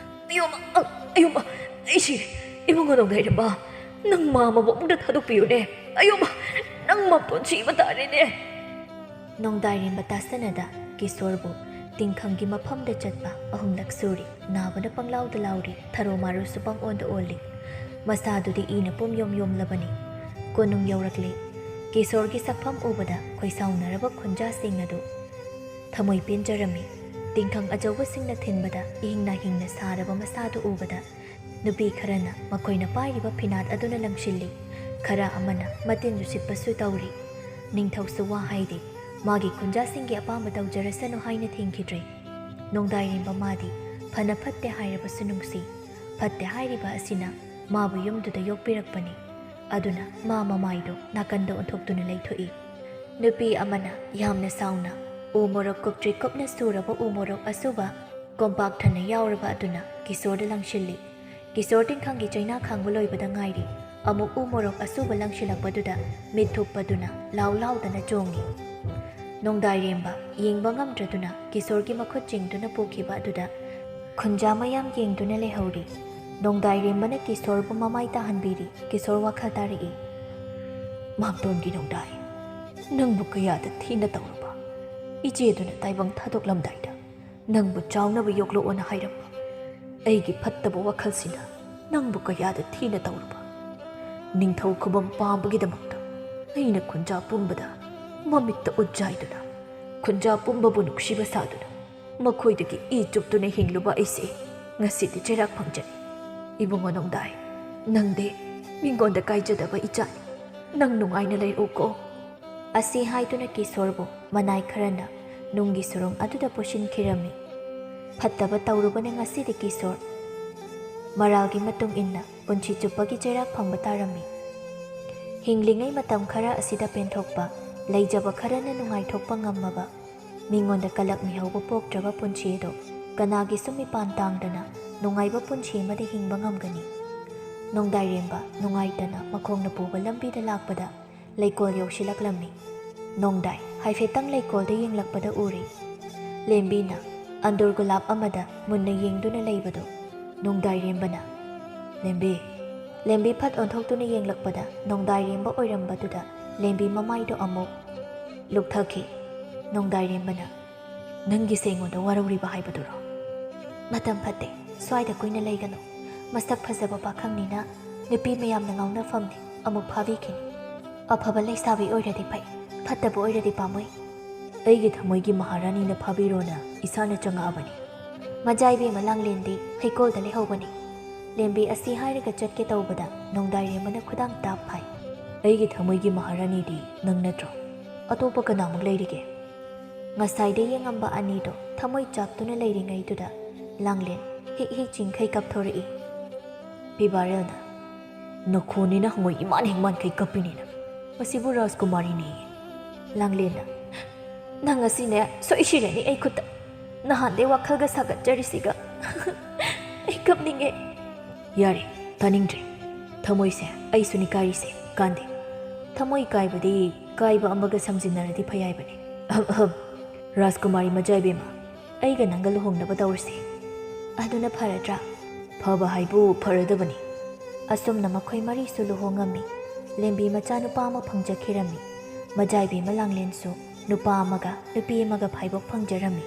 Speaker 1: "ꯑꯌꯣꯃ! ꯑꯌꯣꯃ! ꯑꯩ ꯁꯤꯔꯦ! ꯏꯕꯨꯡꯉꯣ ꯅꯣꯡꯗꯥꯏꯔꯦꯝꯕ, ꯅꯪ ꯃꯥꯃꯕꯨ ꯑꯃꯨꯛꯇ ꯊꯥꯗꯣꯛꯄꯤꯌꯨꯅꯦ꯫ ꯑꯌꯣꯃ! ꯅꯪ ꯃꯥꯝꯇꯣꯟ ꯁꯤꯕ ꯇꯥꯔꯦꯅꯦ." ꯅꯣꯡꯗꯥꯏꯔꯦꯝꯕ ꯇꯥꯁꯅꯗ ꯀꯤꯁꯣꯔꯕꯨ ꯇꯤꯡꯈꯪꯒꯤ ꯃꯐꯝꯗ ꯆꯠꯄ 3ꯂꯛ ꯁꯨꯔꯤ꯫ ꯅꯥꯕꯅ ꯄꯪꯂꯥꯎꯗ ꯂꯥꯎꯔꯤ, ꯊꯔꯣ ꯃꯥꯔꯨꯁꯨ ꯄꯪꯑꯣꯟꯗ ꯑꯣꯜꯂꯤ꯫ ꯃꯁꯥꯗꯨꯗꯤ ꯏꯅ ꯄꯨꯝꯌꯣꯝ ꯌꯣꯝꯂꯕꯅꯤ꯫ ꯀꯣꯅꯨꯡ ꯌꯧꯔꯛꯂꯤ꯫ ꯀꯤꯁꯣꯔꯒꯤ ꯁꯛꯐꯝ ꯎꯕꯗ ꯈꯣꯏꯁꯥꯎꯅꯔꯕ ꯈꯨꯟꯖꯥꯁꯤꯡ ꯑꯗꯨ ꯊꯃꯣꯏ ꯄꯦꯟꯖꯔꯝꯃꯤ꯫ ꯇꯤꯡꯈꯪ ꯑꯆꯧꯕꯁꯤꯡꯅ ꯊꯤꯟꯕꯗ ꯏꯍꯤꯡꯅ ꯍꯤꯡꯅ ꯁꯥꯔꯕ ꯃꯁꯥꯗꯨ ꯎꯕꯗ ꯅꯨꯄꯤ ꯈꯔꯅ ꯃꯈꯣꯏꯅ ꯄꯥꯏꯔꯤꯕ ꯐꯤꯅꯥꯠ ꯑꯗꯨꯅ ꯂꯪꯁꯤꯜꯂꯤ, ꯈꯔ ꯑꯃꯅ ꯃꯇꯤꯟ ꯁꯤꯠꯄꯁꯨ ꯇꯧꯔꯤ꯫ ꯅꯤꯡꯊꯧꯁꯨ ꯋꯥ ꯍꯥꯏꯗꯦ, ꯃꯥꯒꯤ ꯈꯨꯟꯖꯥꯁꯤꯡꯒꯤ ꯑꯄꯥꯝꯕ ꯇꯧꯖꯔꯁꯅꯨ ꯍꯥꯏꯅ ꯊꯤꯡꯈꯤꯗ꯭ꯔꯦ꯫ ꯅꯣꯡꯗꯥꯏꯔꯦꯝꯕ ꯃꯥꯗꯤ ꯐꯅ ꯐꯠꯇꯦ ꯍꯥꯏꯔꯕꯁꯨ ꯅꯨꯡꯁꯤ꯫ ꯐꯠꯇꯦ ꯍꯥꯏꯔꯤꯕ ꯑꯁꯤꯅ ꯃꯥꯕꯨ ꯌꯨꯝꯗꯨꯗ ꯌꯣꯛꯄꯤꯔꯛꯄꯅꯤ꯫ ꯑꯗꯨꯅ ꯃꯥ ꯃꯃꯥꯏꯗꯣ ꯅꯥꯀꯟꯗ ꯑꯣꯟꯊꯣꯛꯇꯨꯅ ꯂꯩꯊꯣꯛꯏ꯫ ꯅꯨꯄꯤ ꯑꯃꯅ ꯌꯥꯝꯅ ꯁꯥꯎꯅ ꯎ ꯃꯣꯔꯣꯛ ꯀꯨꯞꯇ꯭ꯔꯤ ꯀꯨꯞꯅ ꯁꯨꯔꯕ ꯎ ꯃꯣꯔꯣꯛ ꯑꯁꯨꯕ ꯀꯣꯝꯄꯥꯛ ꯊꯟꯅ ꯌꯥꯎꯔꯕ ꯑꯗꯨꯅ ꯀꯤꯁꯣꯔꯗ ꯂꯪꯁꯤꯜꯂꯤ꯫ ꯀꯤꯁꯣꯔ ꯇꯤꯡꯈꯪꯒꯤ ꯆꯩꯅꯥ ꯈꯥꯡꯕ ꯂꯣꯏꯕꯗ ꯉꯥꯏꯔꯤ꯫ ꯑꯃꯨꯛ ꯎ ꯃꯣꯔꯣꯛ ꯑꯁꯨꯕ ꯂꯪꯁꯤꯜꯂꯛꯄꯗꯨꯗ ꯃꯤꯠ ꯊꯨꯞꯄꯗꯨꯅ ꯂꯥꯎ ꯂꯥꯎꯗꯅ ꯆꯣꯡꯉꯤ꯫ ꯅꯣꯡꯗꯥꯏꯔꯦꯝꯕ ꯌꯦꯡꯕ ꯉꯝꯗ꯭ꯔꯗꯨꯅ ꯀꯤꯁꯣꯔꯒꯤ ꯃꯈꯨꯠ ꯆꯤꯡꯗꯨꯅ ꯄꯨꯈꯤꯕ ꯑꯗꯨꯗ ꯈꯨꯟꯖꯥ ꯃꯌꯥꯝ ꯌꯦꯡꯗꯨꯅ ꯂꯩꯍꯧꯔꯤ꯫ ꯅꯣꯡꯗꯥꯏꯔꯦꯝꯕꯅ ꯀꯤꯁꯣꯔꯕꯨ ꯃꯃꯥꯏ ꯇꯥꯍꯟꯕꯤꯔꯤ꯫ ꯀꯤꯁꯣꯔ ꯋꯥꯈꯜ ꯇꯥꯔꯛꯏ, ꯃꯥꯝꯇꯣꯟꯒꯤ ꯅꯣꯡꯗꯥꯏ, ꯅꯪꯕꯨ ꯀꯌꯥꯗ ꯊꯤꯅ ꯇꯧꯔꯕ? ꯏꯆꯦꯗꯨꯅ ꯇꯥꯏꯕꯪ ꯊꯥꯗꯣꯛꯂꯝꯗꯥꯏꯗ ꯅꯪꯕꯨ ꯆꯥꯎꯅꯕ ꯌꯣꯛꯂꯛꯑꯣꯅ ꯍꯥꯏꯔꯝꯕ ꯑꯩꯒꯤ ꯐꯠꯇꯕ ꯋꯥꯈꯜꯁꯤꯅ ꯅꯪꯕꯨ ꯀꯌꯥꯗ ꯊꯤꯅ ꯇꯧꯔꯕ? ꯅꯤꯡꯊꯧ ꯈꯨꯕꯝ ꯄꯥꯝꯕꯒꯤꯗꯃꯛꯇ ꯑꯩꯅ ꯈꯨꯟꯖꯥ ꯄꯨꯝꯕꯗ ꯃꯃꯤꯠꯇ ꯎꯠꯖꯥꯏꯗꯨꯅ ꯈꯨꯟꯖꯥ ꯄꯨꯝꯕꯕꯨ ꯅꯨꯡꯁꯤꯕ ꯁꯥꯗꯨꯅ ꯃꯈꯣꯏꯗꯒꯤ ꯏ ꯆꯨꯞꯇꯨꯅ ꯍꯤꯡꯂꯨꯕ ꯑꯩꯁꯦ ꯉꯁꯤꯗꯤ ꯆꯩꯔꯥꯛ ꯐꯪꯖꯔꯤ꯫ ꯏꯕꯨꯡꯉꯣ ꯅꯣꯡꯗꯥꯏ,
Speaker 2: ꯅꯪꯗꯤ ꯃꯤꯉꯣꯟꯗ ꯀꯥꯏꯖꯗꯕ ꯏꯆꯥꯅꯤ ꯅꯪ ꯅꯨꯡꯉꯥꯏꯅ ꯂꯩꯔꯛꯎꯀꯣ
Speaker 1: ꯑꯁꯤ ꯍꯥꯏꯗꯨꯅ ꯀꯤꯁꯣꯔꯕꯨ ꯃꯅꯥꯏ ꯈꯔꯅ ꯅꯨꯡꯒꯤ ꯁꯨꯔꯨꯡ ꯑꯗꯨꯗ ꯄꯨꯁꯤꯟꯈꯤꯔꯝꯃꯤ ꯐꯠꯇꯕ ꯇꯧꯔꯨꯕꯅ ꯉꯁꯤꯗꯤ ꯀꯤꯁꯣꯔ ꯃꯔꯥꯜꯒꯤ ꯃꯇꯨꯡ ꯏꯟꯅ ꯄꯨꯟꯁꯤ ꯆꯨꯞꯄꯒꯤ ꯆꯩꯔꯥꯛ ꯐꯪꯕ ꯇꯥꯔꯝꯃꯤ ꯍꯤꯡꯂꯤꯉꯩ ꯃꯇꯝ ꯈꯔ ꯑꯁꯤꯗ ꯄꯦꯟꯊꯣꯛꯄ ꯂꯩꯖꯕ ꯈꯔꯅ ꯅꯨꯡꯉꯥꯏꯊꯣꯛꯄ ꯉꯝꯃꯕ ꯃꯤꯉꯣꯟꯗ ꯀꯂꯛ ꯃꯤꯍꯧꯕ ꯄꯣꯛꯇ꯭ꯔꯕ ꯄꯨꯟꯁꯤ ꯑꯗꯨ ꯀꯅꯥꯒꯤꯁꯨ ꯃꯤꯄꯥꯟ ꯇꯥꯡꯗꯅ ꯅꯨꯡꯉꯥꯏꯕ ꯄꯨꯟꯁꯤ ꯑꯃꯗ ꯍꯤꯡꯕ ꯉꯝꯒꯅꯤ ꯅꯣꯡꯗꯥꯏꯔꯦꯝꯕ ꯅꯨꯡꯉꯥꯏꯇꯅ ꯃꯈꯣꯡꯅ ꯄꯨꯕ ꯂꯝꯕꯤꯗ ꯂꯥꯛꯄꯗ ꯂꯩꯀꯣꯜ ꯌꯧꯁꯤꯜꯂꯛꯂꯝꯃꯤ ꯅꯣꯡꯗꯥꯏ ꯍꯥꯏꯐꯦꯠꯇꯪ ꯂꯩꯀꯣꯜꯗ ꯌꯦꯡꯂꯛꯄꯗ ꯎꯔꯤ ꯂꯦꯝꯕꯤꯅ ꯑꯟꯗꯨꯔ ꯒꯨꯂꯥꯞ ꯑꯃꯗ ꯃꯨꯟꯅ ꯌꯦꯡꯗꯨꯅ ꯂꯩꯕꯗꯨ ꯅꯣꯡꯗꯥꯏꯔꯦꯝꯕꯅ ꯂꯦꯝꯕꯤ ꯐꯠ ꯑꯣꯟꯊꯣꯛꯇꯨꯅ ꯌꯦꯡꯂꯛꯄꯗ ꯅꯣꯡꯗꯥꯏꯔꯦꯝꯕ ꯑꯣꯏꯔꯝꯕꯗꯨꯗ ꯂꯦꯝꯕꯤ ꯃꯃꯥꯏꯗꯣ ꯑꯃꯨꯛ ꯂꯨꯛꯊꯈꯤ ꯅꯣꯡꯗꯥꯏꯔꯦꯝꯕꯅ ꯅꯪꯒꯤꯁꯦ ꯑꯩꯉꯣꯟꯗ ꯋꯥꯔꯧꯔꯤꯕ ꯍꯥꯏꯕꯗꯨꯔꯣ ꯃꯇꯝ ꯐꯠꯇꯦ ꯁ꯭ꯋꯥꯏꯗ ꯀꯨꯏꯅ ꯂꯩꯒꯅꯨ ꯃꯁꯛ ꯐꯖꯕ ꯄꯥꯈꯪꯅꯤꯅ ꯅꯨꯄꯤ ꯃꯌꯥꯝꯅ ꯉꯥꯎꯅꯐꯝꯅꯤ ꯑꯃꯨꯛ ꯐꯥꯕꯤꯈꯤꯅꯤ ꯑꯐꯕ ꯂꯩꯁꯥꯕꯤ ꯑꯣꯏꯔꯗꯤ ꯐꯩ ꯐꯠꯇꯕ ꯑꯣꯏꯔꯗꯤ ꯄꯥꯝꯃꯨꯏ
Speaker 2: ꯑꯩꯒꯤ ꯊꯃꯣꯏꯒꯤ ꯃꯍꯥꯔꯥꯅꯤꯅ ꯐꯥꯕꯤꯔꯣꯅ ꯏꯁꯥꯅ ꯆꯪꯉꯛꯑꯕꯅꯤ
Speaker 1: ꯃꯖꯥꯏꯕꯦꯝꯃ ꯂꯥꯡꯂꯦꯟꯗꯤ ꯍꯩꯀꯣꯜꯗ ꯂꯩꯍꯧꯕꯅꯤ ꯂꯦꯝꯕꯤ ꯑꯁꯤ ꯍꯥꯏꯔꯒ ꯆꯠꯀꯦ ꯇꯧꯕꯗ ꯅꯣꯡꯗꯥꯏꯔꯦꯝꯕꯅ ꯈꯨꯗꯥꯡ ꯇꯥꯞ ꯐꯥꯏ
Speaker 2: ꯑꯩꯒꯤ ꯊꯃꯣꯏꯒꯤ ꯃꯍꯥꯔꯥꯅꯤꯗꯤ ꯅꯪ ꯅꯠꯇ꯭ꯔꯣ ꯑꯇꯣꯞꯄ ꯀꯅꯥꯃꯨꯛ ꯂꯩꯔꯤꯒꯦ
Speaker 1: ꯉꯁꯥꯏꯗ ꯌꯦꯡꯉꯝꯕ ꯑꯅꯤꯗꯣ ꯊꯃꯣꯏ ꯆꯥꯛꯇꯨꯅ ꯂꯩꯔꯤꯉꯩꯗꯨꯗ ꯂꯥꯡꯂꯦꯟ ꯍꯤꯛ ꯍꯤꯛ ꯆꯤꯡꯈꯩ ꯀꯞꯊꯣꯔꯛꯏ
Speaker 2: ꯄꯤꯕꯥꯔꯦꯜꯅ ꯅꯈꯣꯟꯅꯤꯅ ꯍꯪꯉꯣꯏ ꯏꯃꯥꯟ ꯍꯤꯡꯃꯥꯟꯈꯩ ꯀꯞꯄꯤꯅꯤꯅ ꯃꯁꯤꯕꯨ ꯔꯥꯖꯀꯨꯃꯥꯔꯤꯅꯦ
Speaker 1: ꯂꯥꯡꯂꯦꯟꯅ ꯅꯪ ꯑꯁꯤꯅꯦ ꯁꯣꯏꯁꯤꯔꯅꯤ ꯑꯩ ꯈꯨꯠꯇ ꯅꯍꯥꯟꯗꯩ ꯋꯥꯈꯜꯒ ꯁꯥꯒꯠꯆꯔꯤꯁꯤꯒ ꯑꯩ ꯀꯞꯅꯤꯡꯉꯦ
Speaker 2: ꯌꯥꯔꯦ ꯇꯥꯅꯤꯡꯗ꯭ꯔꯦ ꯊꯃꯣꯏꯁꯦ ꯑꯩꯁꯨꯅꯤ ꯀꯥꯏꯔꯤꯁꯦ ꯀꯥꯟꯗꯦ ꯊꯃꯣꯏ ꯀꯥꯏꯕꯗꯤ ꯀꯥꯏꯕ ꯑꯃꯒ ꯁꯝꯖꯤꯟꯅꯔꯗꯤ ꯐꯩ ꯍꯥꯏꯕꯅꯤ ꯔꯥꯖꯀꯨꯃꯥꯔꯤ ꯃꯖꯥꯏꯕꯦꯝꯃ ꯑꯩꯒ ꯅꯪꯒ ꯂꯨꯍꯣꯡꯅꯕ ꯇꯧꯔꯁꯤ
Speaker 1: ꯑꯗꯨꯅ ꯐꯔꯗ꯭ꯔꯥ
Speaker 2: ꯐꯕ ꯍꯥꯏꯕꯨ ꯐꯔꯗꯕꯅꯤ
Speaker 1: ꯑꯁꯨꯝꯅ ꯃꯈꯣꯏ ꯃꯔꯤꯁꯨ ꯂꯨꯍꯣꯡꯉꯝꯃꯤ ꯂꯦꯝꯕꯤ ꯃꯆꯥ ꯅꯨꯄꯥ ꯑꯃ ꯐꯪꯖꯈꯤꯔꯝꯃꯤ ꯃꯖꯥꯏꯕꯦꯝꯃ ꯂꯥꯡꯂꯦꯟꯁꯨ ꯅꯨꯄꯥ ꯑꯃꯒ ꯅꯨꯄꯤ ꯑꯃꯒ ꯐꯥꯏꯕꯣꯛ ꯐꯪꯖꯔꯝꯃꯤ